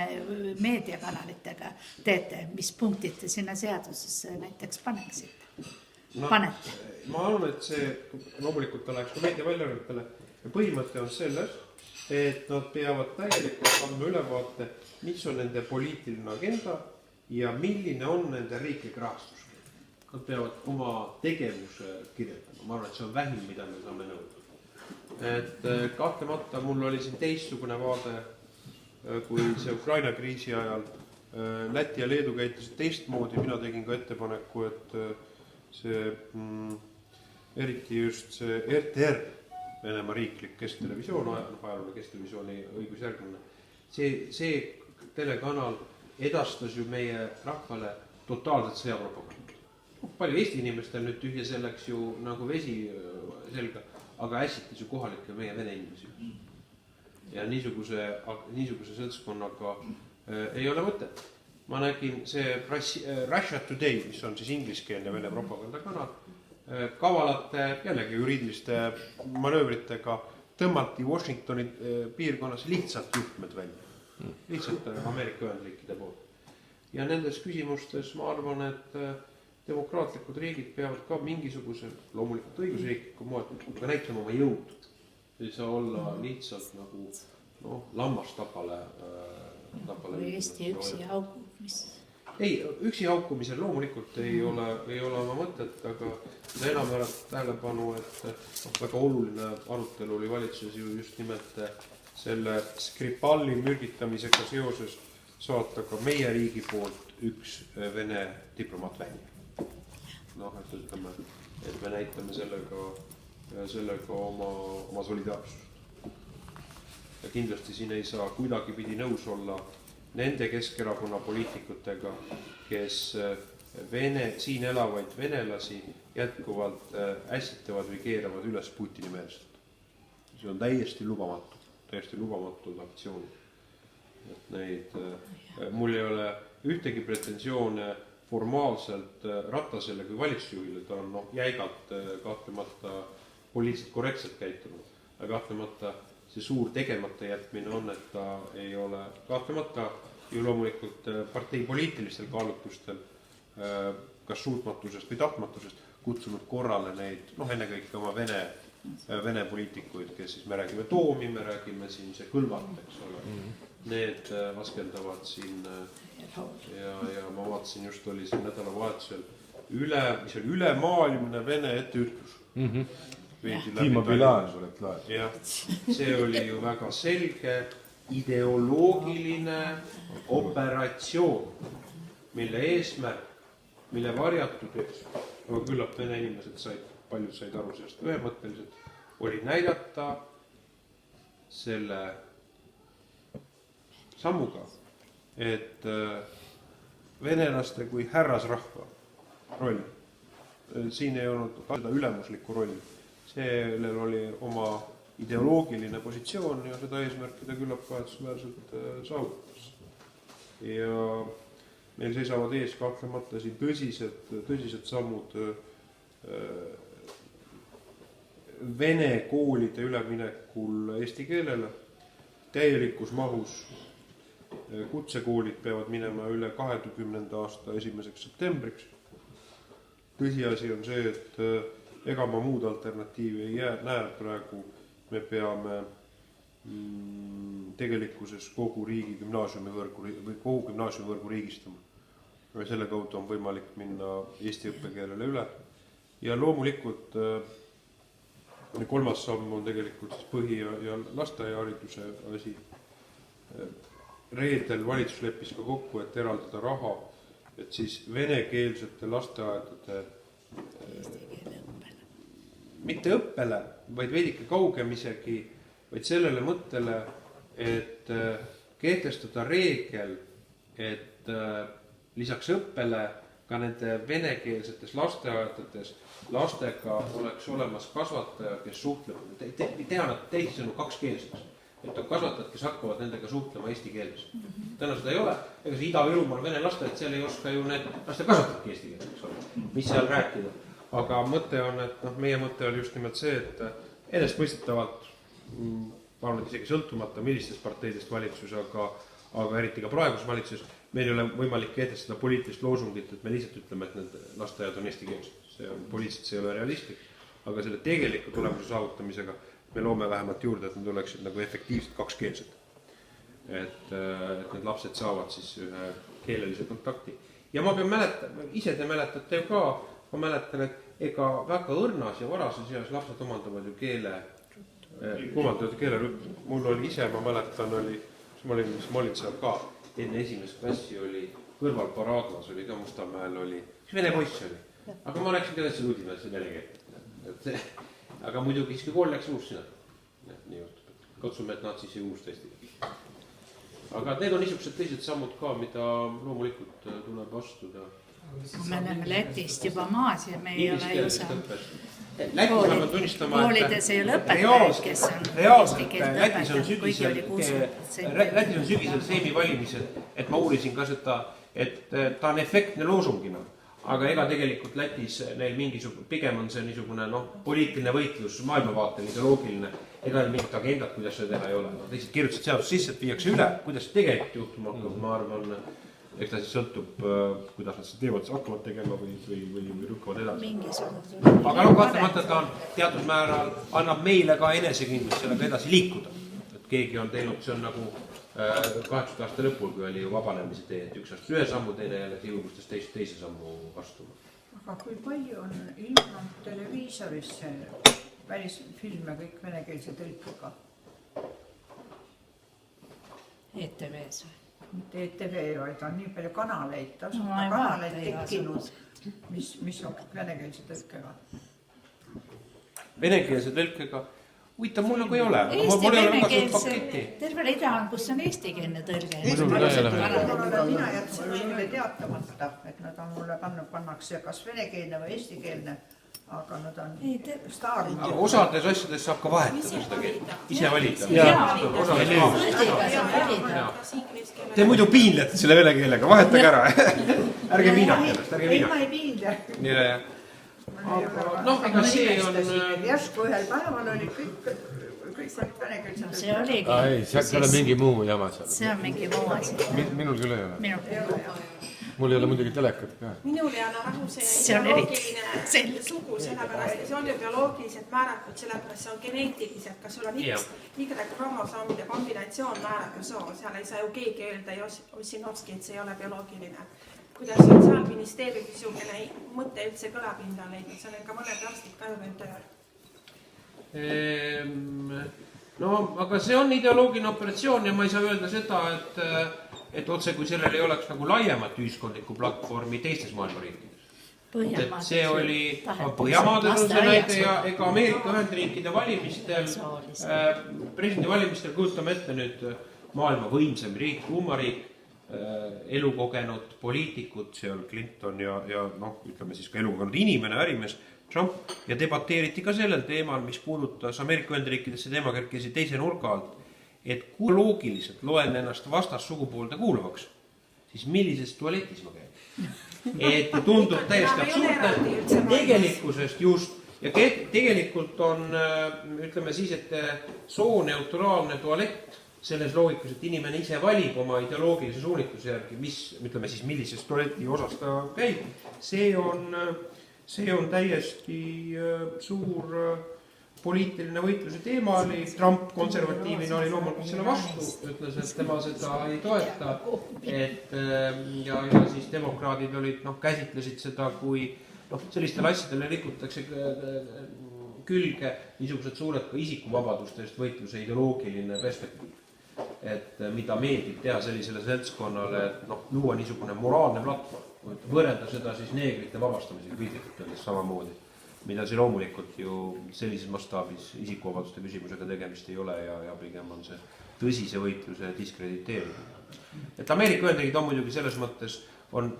meediakanalitega teete, mis punktid te sinna seadusesse näiteks paneksite? Ma arvan, et see loomulikult läheks ka meediaväljaannetele ja põhimõte on selles, et nad peavad täielikult andma ülevaate, mis on nende poliitiline agenda ja milline on nende riiklik rahastus. Nad peavad oma tegevuse kirjeldama. Ma arvan, et see on vähim, mida me saame nõuda. Et kahtlemata mul oli siin teistsugune vaade, kui see Ukraina kriisi ajal Läti ja Leedu käitusid teistmoodi. Mina tegin ka ettepaneku, et see eriti just see RTR, Venemaa riiklik kesktelevisioon, ajalooline kesktelevisiooni õigusjärglane. See telekanal edastas ju meie rahvale totaalselt sõjapropaganda. Palju Eesti inimestel nüüd tühja selleks ju nagu vesi selga, aga ässitas ju kohalikke meie vene inimesi. ja niisuguse seltskonnaga ei ole mõtet. Ma nägin see Russia Today, mis on siis ingliskeelne Vene propagandakanal, kavalate jällegi juriidiliste manöövritega tõmmati Washingtoni piirkonnas lihtsalt juhtmed välja. Lihtsalt Ameerika Ühendriikide poolt. Ja nendes küsimustes ma arvan, et demokraatlikud riigid peavad ka mingisuguse loomulikult õigusriikliku moel, aga näitama oma jõud. Ei saa olla lihtsalt nagu lammas tapale. Või Eesti üksi haukub, mis? Ei, üksi haukumisel loomulikult ei ole oma mõtet, aga enam tähelepanu, et väga oluline arutelu oli valitsuses ju just nimelt selle Skripali mürgitamisega seoses saata ka meie riigi poolt üks Vene diplomaat välja. Et ütleme, et me näitame sellega oma solidaarsust. Ja kindlasti siin ei saa kuidagi pidi nõus olla nende Keskerakonna poliitikutega, kes siin elavaid venelasi jätkuvalt ässitavad või keeravad üles Putini meelselt. See on täiesti lubamatud aktsioonid. Mul ei ole ühtegi pretensioone formaalselt Ratasele kui valitsusjuhile, ta on jäigalt kahtlemata poliitiliselt korrektselt käitunud, aga kahtlemata see suur tegemata jätmine on, et ta ei ole kahtlemata ju loomulikult partei poliitilistel kaalutlustel kas suutmatusest või tahtmatusest kutsunud korrale neid, ennekõike oma Vene poliitikuid, kes siis me räägime Toomi, me räägime siin see Kõlvart, eks ole. Need askeldavad siin ja ma vaatasin, just oli siin nädalavahetusel mis oli ülemaailmne Vene etteütlus. Timo Pilan oled laed. Jah, see oli ju väga selge ideoloogiline operatsioon, mille eesmärk, mille varjatud, aga küllap Vene inimesed paljud said aru sellest ühemõtteliselt, oli näidata selle sammuga, et venelaste kui härrasrahva roll, siin ei olnud seda ülemuslikku rolli. Sellel oli oma ideoloogiline positsioon ja seda eesmärki ta küllap kahetsusväärselt saavutas. Ja meil seisavad ees kahtlemata siin tõsised sammud vene koolide üleminekul eesti keelele. Täielikus mahus kutsekoolid peavad minema üle 2020. aasta 1. septembriks. Tõsiasi on see, et ega ma muud alternatiivi ei näe praegu, me peame tegelikkuses kogu riigi gümnaasiumivõrgu riigistama. Selle kaudu on võimalik minna eesti õppekeelele üle. Ja loomulikult kolmas samm on tegelikult põhi- ja lasteaiahariduse asi. Reedel valitsus leppis ka kokku, et eraldada raha, et siis venekeelsete lasteaedade mitte õppele, vaid veidike kaugem isegi, vaid sellele mõttele, et kehtestada reegel, et lisaks õppele ka nende venekeelsetes lasteaedades lastega oleks olemas kasvataja, kes suhtleb, tean, et teisisõnu kakskeelseks, et on kasvatajad, kes hakkavad nendega suhtlema eesti keeles. Täna seda ei ole, ega see Ida-Virumaal vene lasteaed, seal ei oska ju need laste kasvatajadki eesti keeles, eks ole, mis seal rääkida. Aga mõte on, et meie mõte oli just nimelt see, et edestmõistetavalt, ma arvan, et isegi sõltumata millistest parteidest valitsus, aga eriti ka praeguses valitsuses, meil ei ole võimalik kehtestada poliitilist loosungit, et me lihtsalt ütleme, et need lasteajad on eesti keelsed. See on poliitiliselt, see ei ole realistlik, aga selle tegeliku tulemuse saavutamisega me loome vähemalt juurde, et need oleksid nagu efektiivselt kakskeelsed. Et need lapsed saavad siis ühe keelelise kontakti. Ja ma pean mäletama, ise te mäletate ju ka, ma mäletan, et ega väga õrnas ja varases eas lapsed omandavad ju keelerütmi. Mul oli ise, ma mäletan, ma olin seal ka, enne esimest klassi oli kõrval Paradlas, oli ka Mustamäel, oli vene poiss oli. Aga ma läksin ka täitsa Ludimäel, see vene keel. Aga muidugi iski kool läks uus sinna. Nii juhtub. Katsume, et nad siis ei uust eesti keel. Aga need on niisugused teised sammud ka, mida loomulikult tuleb astuda. me oleme Lätist juba maas ja me ei ole ju saanud. Lätis ma pean tunnistama, koolides ei ole õpetajaid, kes on eesti keelt õpetanud, kuigi oli 60%. Lätis on sügisel seimi valimised, et ma uurisin ka seda, et ta on efektne loosungina, aga ega tegelikult Lätis neil mingisugune, pigem on see niisugune poliitiline võitlus, maailmavaatel, ideoloogiline, ega mingit agendat, kuidas seda teha ei ole. Teised kirjutasid seadust sisse, et viiakse üle, kuidas see tegelikult juhtuma hakkab, ma arvan, eks ta siis sõltub, kuidas nad seda teevad, hakkavad tegema või lükkavad edasi. Aga kahtlemata ta on teatud määral, annab meile ka enesekindlust sellega edasi liikuda. Et keegi on teinud, see on nagu 80 aasta lõpul, kui oli ju vabanemise tee, et üks aasta ühe sammu, teine jälle jõugustas teise sammu vastuma. Aga kui palju on ilmunud televiisorisse välisfilme kõik venekeelse tõlkega? ETV-s või? Mitte ETV, vaid on nii palju kanaleid, kanaleid tekkinud, mis on venekeelse tõlkega. Venekeelse tõlkega? Huvitav, mul nagu ei ole. Terve rida on, kus on eestikeelne tõlge. Mina jätsin mulle teatamata, et nad on mulle pannakse kas venekeelne või eestikeelne, aga nad on staarid. Osades asjades saab ka vahetada seda keelt, ise valida. Te muidu piinlete selle vene keelega, vahetage ära. Ärge viinake ennast, ärge viinake. Ei, ma ei piinle. Aga see on... Järsku ühel päeval oli kõik olid venekeelsed. See oligi. Ei, see on mingi muu jama seal. See on mingi muu asi. Minul küll ei ole. Mul ei ole muidugi telekat ka. Minul ei anna rahu see ideoloogiline sugu, sellepärast ja see on ju bioloogiliselt määratud, sellepärast see on geneetiliselt, kas sul on Y-kromosoomide kombinatsioon määrab ju soo, seal ei saa ju keegi öelda Ossinovski, et see ei ole bioloogiline. Kuidas Sotsiaalministeerium niisugune mõte üldse kõlapinda leidnud, see on ka mõned arstid ka ju veel tööl. Aga see on ideoloogiline operatsioon ja ma ei saa öelda seda, et otse kui sellel ei oleks nagu laiemat ühiskondlikku platvormi teistes maailma riikides. Et see oli Põhjamaades on see näide ja ega Ameerika Ühendriikide valimistel, presidendi valimistel kujutame ette nüüd maailma võimsam riik, tuumariik, elukogenud poliitikud, seal Clinton ja ütleme siis ka elukogenud inimene, ärimees Trump ja debateeriti ka sellel teemal, mis puudutas Ameerika Ühendriikidesse teema kerkesi teise nurga alt, et kui loogiliselt loen ennast vastassugupoolde kuuluvaks, siis millises tualetis ma käin. Et tundub täiesti absurdne tegelikkusest just ja tegelikult on, ütleme siis, et sooneutraalne tualett selles loogikas, et inimene ise valib oma ideoloogilise suunitluse järgi, ütleme siis, millises tualeti osas ta käib, see on täiesti suur poliitiline võitluse teema oli. Trump konservatiivina oli loomulikult selle vastu, ütles, et tema seda ei toeta. Ja siis demokraadid olid, käsitlesid seda, kui sellistel asjadele rikutakse külge niisugused suured ka isikuvabadustest võitluse ideoloogiline perspektiiv. Et mida meeldib teha sellisele seltskonnale, et luua niisugune moraalne platvorm, võrrelda seda siis neegrite vabastamisega piltlikult samamoodi, mida see loomulikult ju sellises mastaabis isikuvabaduste küsimusega tegemist ei ole ja pigem on see tõsise võitluse diskrediteerimine. Et Ameerika Ühendriigid on muidugi selles mõttes,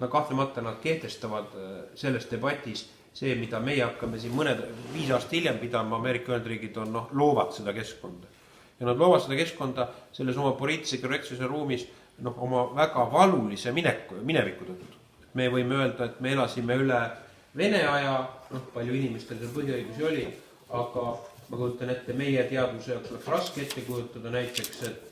kahtlemata nad kehtestavad selles debatis see, mida meie hakkame siin 5 aastat hiljem pidama, Ameerika Ühendriigid on loovad seda keskkonda. Ja nad loovad seda keskkonda selles oma poliitilise korrektsuse ruumis oma väga valulise mineviku tõttu. Me võime öelda, et me elasime üle Vene aja, palju inimestel seal põhiõigusi oli, aga ma kujutan ette meie teadvuse jaoks oleks raske ette kujutada näiteks, et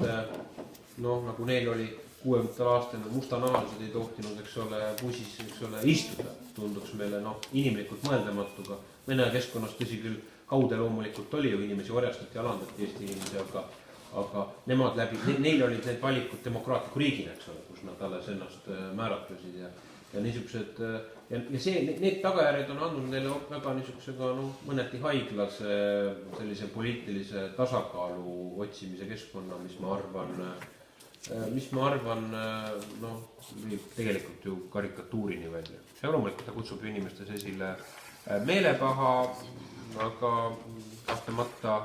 nagu neil oli 60 aastal mustanahalised ei tohtinud, eks ole, bussis, eks ole, istuda. Tunduks meile inimlikult mõeldamatuga. Vene keskkonnas tõsi küll kaude loomulikult oli ju inimesi orjastati ja alandati Eesti inimesi, aga nemad neil olid need valikud demokraatliku riigina, eks ole, kus nad alles ennast määratlesid ja niisugused, ja need tagajärjed on andnud neile väga niisugusega mõneti haiglase sellise poliitilise tasakaalu otsimise keskkonna, mis ma arvan, viib tegelikult ju karikatuurini välja. Ja loomulikult ta kutsub inimestes esile meelepaha, aga kahtlemata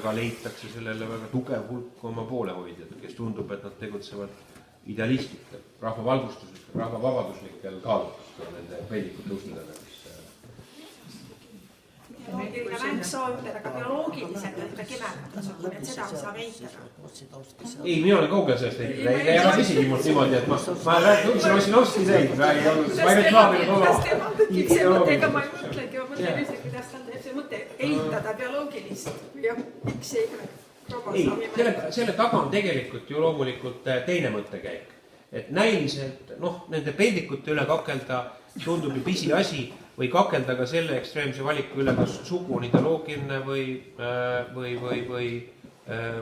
ka leitakse sellele väga tugev hulk oma poolehoidjad, kes tundub, et nad tegutsevad idealistlikel, rahvavalgustuslikel, rahvavabaduslikel kaalutlustel nende peidikute ustedega, mis bioloogiline mäng soovib, aga bioloogiliselt on ta kimedatud, et seda ei saa veitada. Ei, mina olen kaugel sellest heitada, ei ole isegi mult niimoodi, et ma rääkisin Ossinovski seid, ma ei reklaaminud oma ega ma ei mõtlegi, ma mõtlen ise, kuidas ta teeb see mõte eitada bioloogilist ja X ja Y kromosomi. Selle taga on tegelikult ju loomulikult teine mõttekäik. Et näiliselt, nende peldikute üle kakelda tundub ju pisiasi või kakelda ka selle ekstreemse valiku üle, kas sugu on ideoloogiline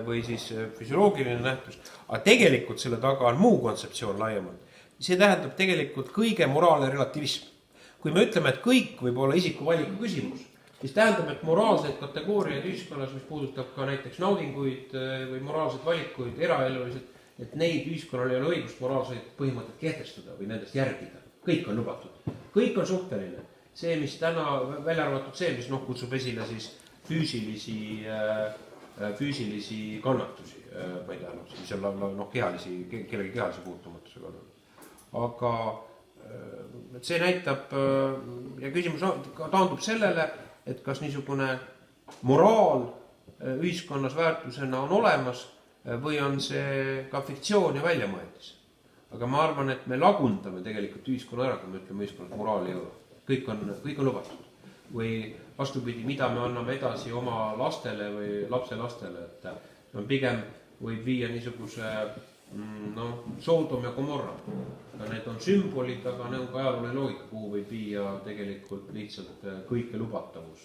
või siis füsioloogiline nähtus. Aga tegelikult selle taga on muu kontseptsioon laiemalt. See tähendab tegelikult kõige moraalne relativism. Kui me ütleme, et kõik võib olla isiku valiku küsimus, siis tähendab, et moraalseid kategooriaid ühiskonnas, mis puudutab ka näiteks naudinguid või moraalseid valikuid, eraeluliselt, et neid ühiskonnal ei ole õigust moraalseid põhimõtteid kehtestada või nendest järgida. Kõik on lubatud. Kõik on suhteline. See, mis täna välja arvatud see, mis kutsub esile siis füüsilisi kannatusi, ma ei tea, mis on kellegi kehalise puutumatusega. Aga see näitab ja küsimus taandub sellele, et kas niisugune moraal ühiskonnas väärtusena on olemas või on see ka fiktsioon ja väljamõeldis. Aga ma arvan, et me lagundame tegelikult ühiskonna ära, kui me ütleme ühiskonnas moraali ei ole. Kõik on lubatud. Või vastupidi, mida me anname edasi oma lastele või lapselastele, et pigem võib viia niisuguse Sodom ja Gomorra. Need on sümbolid, aga need on ka ajalooline loogika, kuhu võib viia tegelikult lihtsalt kõike lubatavus.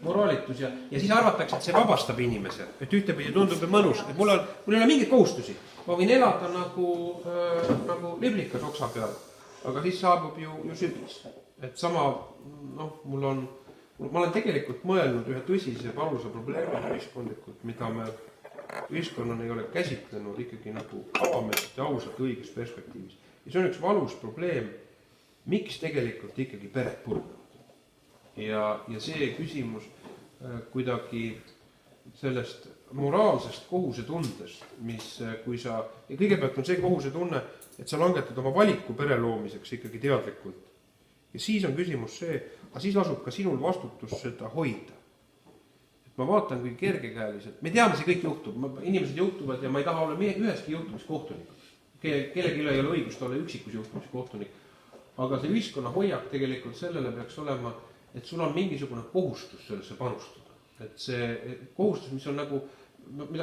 Moraalitus. Ja siis arvatakse, et see vabastab inimese. Et ühtepidi tundub mõnus. Et mul ei ole mingeid kohustusi. Ma võin elada nagu liblikas oksa peal. Aga siis saabub ju sügis. Et sama, ma olen tegelikult mõelnud ühe tõsise valusa probleemi ühiskondlikult, mida me ühiskonnana ei ole käsitlenud ikkagi nagu avameelselt ja ausalt õiges perspektiivis. Ja see on üks valus probleem, miks tegelikult ikkagi pered purgavad. Ja see küsimus kuidagi sellest moraalsest kohusetundest, mis kui sa, ja kõigepealt on see kohusetunne, et sa langetad oma valiku pere loomiseks ikkagi teadlikult. Ja siis on küsimus see, aga siis lasub ka sinul vastutus seda hoida. Ma vaatan, kui kergekäeliselt, me teame, see kõik juhtub, inimesed juhtuvad ja ma ei taha olla üheski juhtumis kohtunik. Kellegi üle ei ole õigust olla üksikus juhtumis kohtunik. Aga see ühiskonna hoiak tegelikult sellele peaks olema, et sul on mingisugune kohustus sellesse panustada. Et see kohustus, mis on nagu,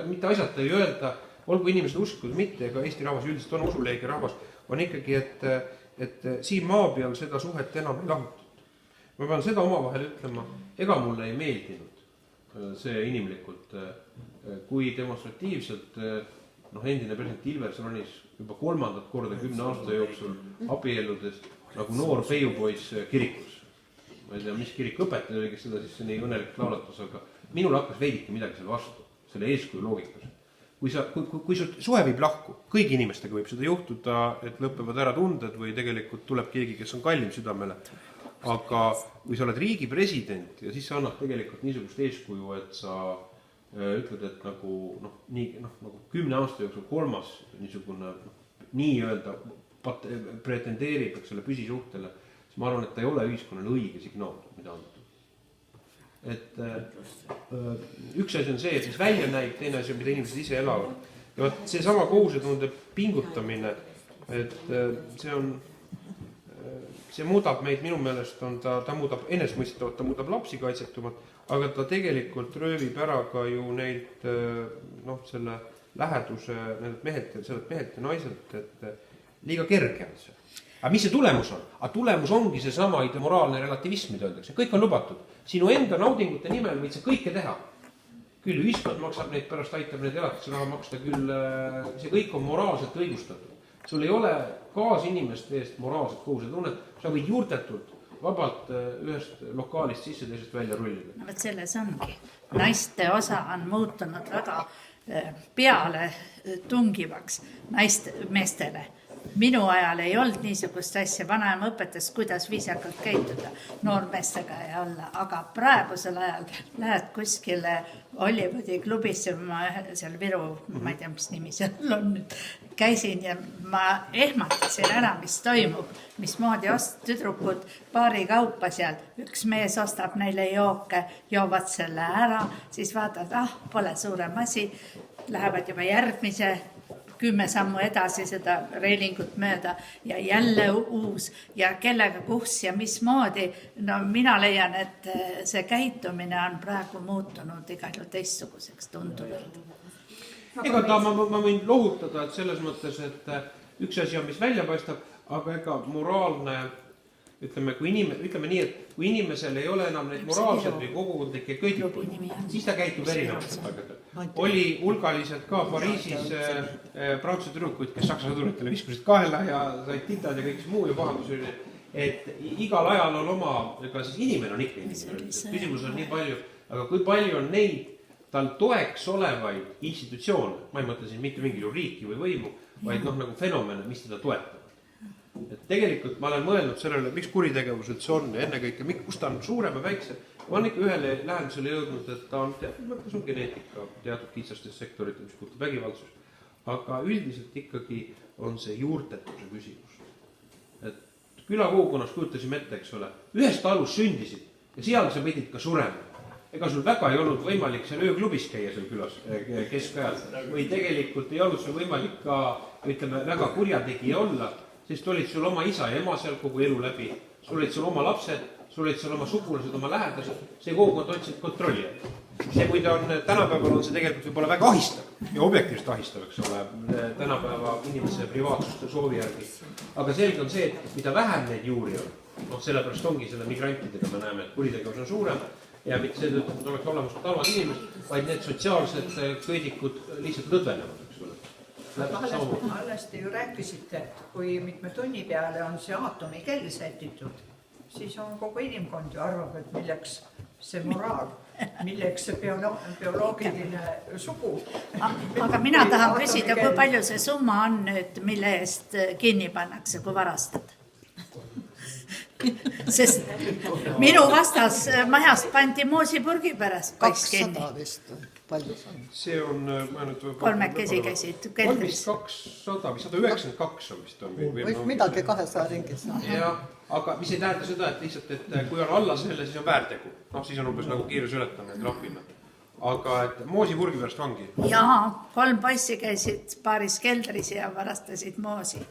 mitte asjata ei öelda, olgu inimesed uskunud mitte, ega Eesti rahvas üldiselt on usuleige rahvas, on ikkagi, et siin maa peal seda suhet enam ei lahutatud. Ma pean seda omavahel ütlema, ega mulle ei meeldinud see inimlikult, kui demonstratiivselt endine president Ilves ronis juba 3. korda 10 aasta jooksul abielludes nagu noor peiupoiss kirikus. Ma ei tea, mis kirik õpetaja oli, kes seda siis nii õnnelikult laulatus, aga minul hakkas veidike midagi selle vastu, selle eeskuju loogikas. Kui su suhe viib lahku, kõigi inimestega võib seda juhtuda, et lõpevad ära tunded või tegelikult tuleb keegi, kes on kallim südamele. Aga kui sa oled riigi president ja siis sa annad tegelikult niisugust eeskuju, et sa ütled, et nagu 10 aasta jooksul 3. niisugune nii-öelda pretendeerib selle püsisuhtele, siis ma arvan, et ta ei ole ühiskonnale õige signaal, mida antud. Et üks asi on see, et mis välja näib, teine asi on, mida inimesed ise elavad. Ja see sama kohusetunde pingutamine, et see muudab meid, minu meelest ta muudab enesmõistetavat, ta muudab lapsi kaitsetumad, aga ta tegelikult röövib ära ka ju neilt selle läheduse sellelt mehelt ja naiselt, et liiga kerge on see. Aga mis see tulemus on? Aga tulemus ongi see sama moraalne relativism, mida öeldakse. Kõik on lubatud. Sinu enda naudingute nimel võid sa kõike teha. Küll ühiskond maksab neid, pärast aitab neid elatise raha maksta, küll see kõik on moraalselt õigustatud. Sul ei ole kaasinimeste eest moraalset kohusetunnet, sa võid juurtetult vabalt ühest lokaalist sisse teisest välja rullida. No, selles ongi. Naiste osa on muutunud väga peale tungivaks meestele. minu ajal ei olnud niisugust asja, vanaema õpetas, kuidas viisakalt käituda noormeestega ja olla, aga praegusel ajal lähed kuskile Hollywoodi klubisse, ma seal Viru, ma ei tea, mis nimi seal on nüüd, käisin ja ma ehmatasin ära, mis toimub, mismoodi tüdrukud paari kaupa seal, üks mees ostab neile jooke, joovad selle ära, siis vaatavad, pole suurem asi, lähevad juba järgmise 10 sammu edasi seda reilingut mööda ja jälle uus ja kellega kus ja mismoodi. No mina leian, et see käitumine on praegu muutunud igal juhul teistsuguseks tunduvalt. Ega ma võin lohutada, et selles mõttes, et üks asi on, mis välja paistab, aga ega moraalne, ütleme nii, et kui inimesel ei ole enam neid moraalseid või kogukondlikke kõidikuid, siis ta käitub erinevatel paikadel. Oli hulgaliselt ka Pariisis prantsuse tüdrukuid, kes saksa sõduritele viskusid kaela ja said titad ja kõik muu ja pahandus oli, et igal ajal on oma, ega siis inimene on ikka inimene. Küsimus on nii palju, aga kui palju on neid tal toeks olevaid institutsioone, ma ei mõtle siin mitte mingil riiki või võimu, vaid nagu fenomene, mis teda toetab. Et tegelikult ma olen mõelnud sellele, miks kuritegevused see on ja ennekõike, kus ta on suurem ja väiksem. Ma olen ikka ühele lähendusele jõudnud, et ta on teatud geneetika teatud kitsastes sektorites, mis puutub vägivaldsus. Aga üldiselt ikkagi on see juurtetuse küsimus. Et külakogukonnas kujutasime ette, eks ole, ühest talus sündisid ja seal sa pidid ka surema. Ega sul väga ei olnud võimalik seal ööklubis käia seal külas keskajal või tegelikult ei olnud sul võimalik ka, ütleme, väga kurjategija olla, sest olid sul oma isa ja ema seal kogu elu läbi, sul olid sul oma lapsed, sul olid sul oma sugulased, oma lähedased, see kogukond otsid kontrolli. See, kui ta on, tänapäeval on see tegelikult võib-olla väga ahistav ja objektiivselt ahistav, eks ole, tänapäeva inimese privaatsuste soovi järgi. Aga selge on see, et mida vähem neid juuri on, sellepärast ongi selle migrantidega me näeme, et kuritegevus on suurem ja mitte see, et oleks olemas halvad inimesed, vaid need sotsiaalsed kõidikud lihtsalt lõdvenevad. Alles te ju rääkisite, et kui mitme tunni peale on see aatomikell sätitud, siis on kogu inimkond ju arvab, et milleks see moraal, milleks see bioloogiline sugu. Aga mina tahan küsida, kui palju see summa on nüüd, mille eest kinni pannakse, kui varastad? Sest minu vastas majast pandi moosipurgi pärast 200 vist, palju see on? See on, kolmekesi käisid keldris. 200 või 192 on vist on. Või midagi 200 ringis. Jah, aga mis ei tähenda seda, et lihtsalt, et kui on alla selle, siis on väärtegu. Siis on umbes nagu kiirus ületamine trahvina. Aga et moosipurgi pärast ongi. Jaa, 3 poissi käisid paaris keldris ja varastasid moosi.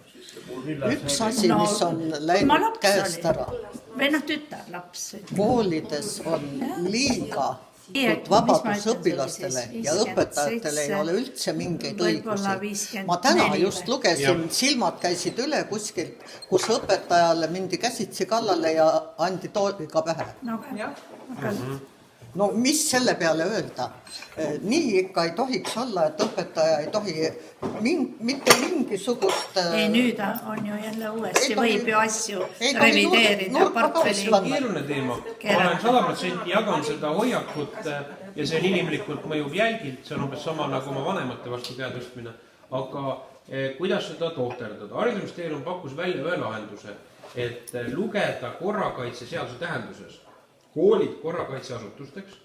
Üks asi, mis on läinud käest ära. Või tütar, laps. Koolides on liiga vabadus õpilastele ja õpetajatele ei ole üldse mingeid õigusi. Ma täna just lugesin, silmad käisid üle kuskilt, kus õpetajale mindi käsitsi kallale ja andi tooliga pähe. No mis selle peale öelda? Nii ikka ei tohiks olla, et õpetaja ei tohi mitte mingisugust... Ei, nüüd on ju jälle uuesti, võib ju asju revideerida portfeli. Keeruline teema. Ma olen 100% jagan seda hoiakut ja see inimlikult mõjub jälgilt, see on umbes sama nagu oma vanemate vastu käe tõstmine. Aga kuidas seda tohterdada? Haridusministeerium pakkus välja ühe lahenduse, et lugeda korrakaitseseaduse tähenduses koolid korrakaitseasutusteks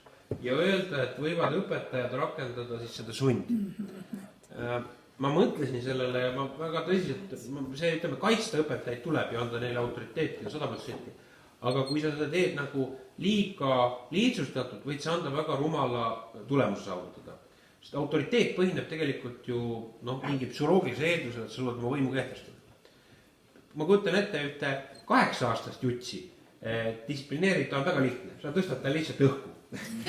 ja öelda, et võivad õpetajad rakendada siis seda sundi. Ma mõtlesin sellele ja ma väga tõsiselt, see ütleme, kaitsta õpetajaid tuleb ja anda neile autoriteeti 100%. Aga kui sa seda teed nagu liiga lihtsustatud, võid sa anda väga rumala tulemuse saavutada. Sest autoriteet põhineb tegelikult ju mingi psühholoogilise eeldusel, et sa suudad oma võimu kehtestada. Ma kujutan ette ühte 8-aastast jutsi, distsiplineerida on väga lihtne, sa tõstad ta lihtsalt õhku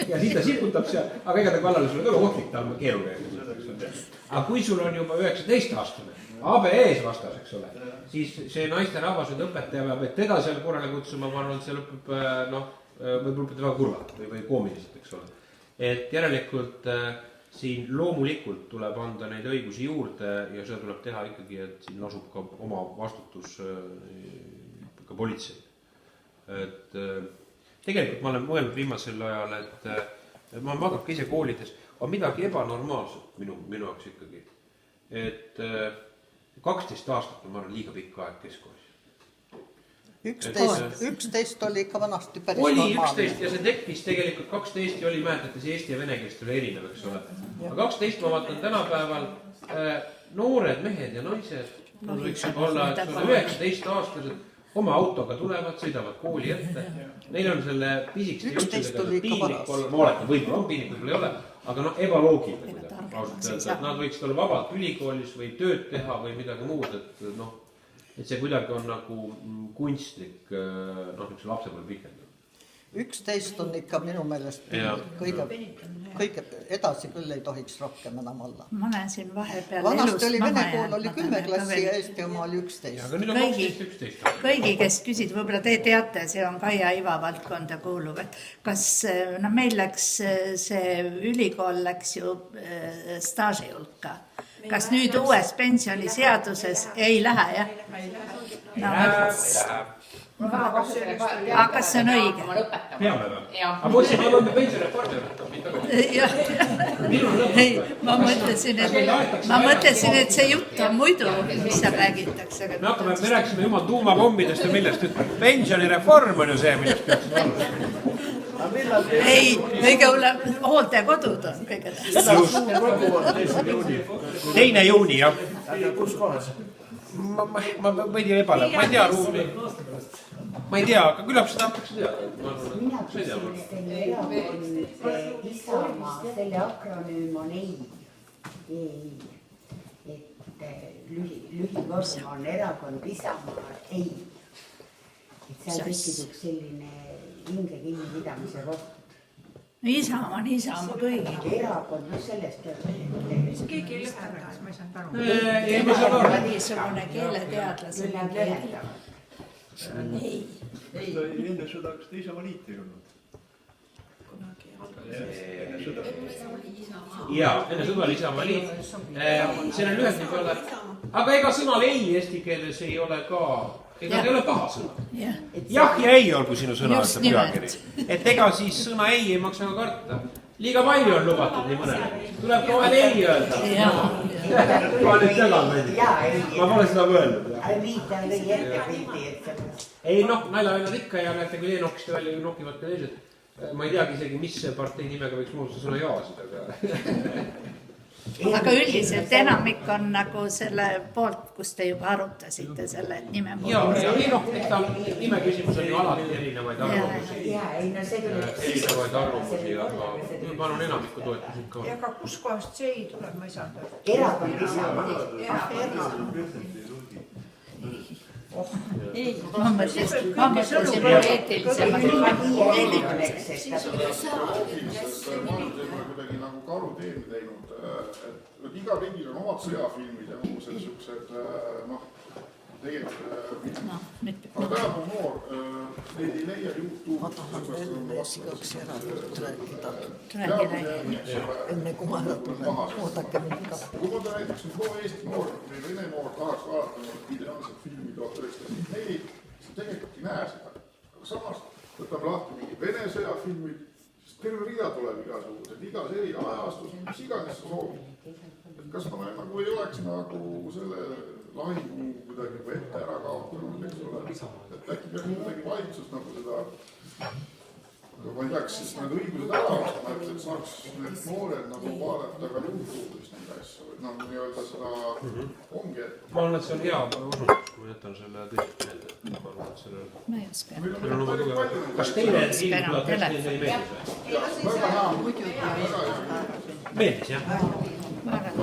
ja siis ta siputab seal, aga ega ta kallale sulle ka ohtlik, ta on keeruline. Aga kui sul on juba 19-aastane, ABE-s vastas, eks ole, siis see naiste rahvas nüüd õpetaja peab, et teda seal korrale kutsuma, ma arvan, et see lõpeb, võib lõpeda väga kurvalt või koomiliselt, eks ole. Et järelikult siin loomulikult tuleb anda neid õigusi juurde ja seda tuleb teha ikkagi, et siin asub ka oma vastutus ka politsei. Et tegelikult ma olen mõelnud viimasel ajal, et ma magab ka ise koolides, on midagi ebanormaalset minu jaoks ikkagi. Et 12 aastat on, ma arvan, liiga pikk aeg keskkoolis. 11 oli ikka vanasti päris oli normaalne. 11 ja see tekkis tegelikult 12 oli, mäletate, see eesti ja venekeelest oli erinev, eks ole. Aga 12 ma vaatan tänapäeval noored mehed ja naised, nad võiks olla 19-aastased, oma autoga tulevad, sõidavad kooli ette. Neil on selle pisikeste juttudega piinlik olla, ma oletan, võib-olla on piinlik, võib-olla ei ole, aga ebaloogiline. Nad võiksid olla vabalt ülikoolis või tööd teha või midagi muud, et see kuidagi on nagu kunstlik, niisuguse lapsepõlve pikendamine. 11 on ikka minu meelest kõige edasi küll ei tohiks rohkem enam olla. Ma olen siin vahepeal vanasti oli vene kool, oli 10 klassi ja Eesti oma oli 11. Aga nüüd on 12-11. Kõigi, kes küsid, võib-olla te teate, see on Kaia Iva valdkonda kuuluv, et kas meil läks see ülikool läks ju staaži hulka. Kas nüüd uues pensioniseaduses ei lähe, jah? Aga kas see on õige? Peame või? Aga mõtlesin, ma võime pensionireformi ma mõtlesin, et see jutt on muidu, mis seal räägitakse. Me rääkisime jumal tuumapommidest ja millest nüüd. Pensionireform on ju see, millest peaks olla. Ei, kõige hullem, hooldekodud on kõige tähtsam. 2. juuni, jah. Aga kus kohas? Ma võidi ebale, ma ei tea ruumi. Ma ei tea, aga küllap seda hakkaks teada. Mina küsin, et selle erakond Isamaa, selle akronüüm on EI. Et lühivorm on erakond Isamaa EI. Et seal tekkis selline hinge kinnipidamise koht. Isamaa on Isamaa kõigi. Erakond, sellest keegi ei lõpeta. Ma ei saanud aru. Niisugune keeleteadlasele keele. Ei. Enne sõda, kas te Isamaa liiti ei olnud? Jaa, enne sõda oli Isamaa liit. See on lühend nii peale. Aga ega sõnal ei eesti keeles ei ole ka, ega ei ole paha sõna. Jah ja ei olgu sinu sõna, ütleb pealkiri. Et ega siis sõna ei maksa ka karta. Liiga palju on lubatud nii mõnele. Tuleb ka vahel ei öelda. Ma nüüd tegan meeldib. Ma pole seda mõelnud. Liita lõi ettepildi, et ei naljaväljad ikka ja näete, kui nokkiste välja nokivad ka teised. Ma ei teagi isegi, mis partei nimega võiks muustada sõna jaasid. Aga üldiselt enamik on nagu selle poolt, kus te juba arutasite selle nime poolt. Jaa, nime küsimus on ju alati erinevaid arvamusi. Erinevaid arvamusi, aga ma arvan enamikku toetusid ka. Aga kus kohast see ei tule, ma ei saanud aru. erakond Isamaa. Ma mõtlesin poeetilisemalt. kuidagi nagu karuteeni teinud, et iga riigil on omad sõjafilmid ja muu sellised, tegelikult aga tänapäev noor, neid ei leia YouTube. Ma tahan veel sigaks eraldi rääkida. Enne kui ma tulen, oodake mind ka. Kui ma näiteks nüüd Eesti noor või Vene noor tahaks vaadata ideaalset filmi 1904, siis tegelikult ei näe seda. Aga samas võtame lahti mingi Vene sõjafilmid, sest terve rida tuleb igasugused, igas eri ajastus, mis iganes sa soovid. Kas ma nagu ei oleks nagu selle lahingu kuidagi ette ära kaotanud, eks ole, et äkki peaks midagi valitsust nagu seda, ma ei teaks, siis need õigused ära ostama, et saaks need noored nagu vaadata ka YouTube'ist neid asju, et nii-öelda seda ongi, et... Ma arvan, et see on hea osundus, kui ma jätan selle tõsiselt meelde. Ma arvan, et selle... Ma ei oska. Meil on oma tugev. Kas teile ei meeldis, jah? Ma arvan.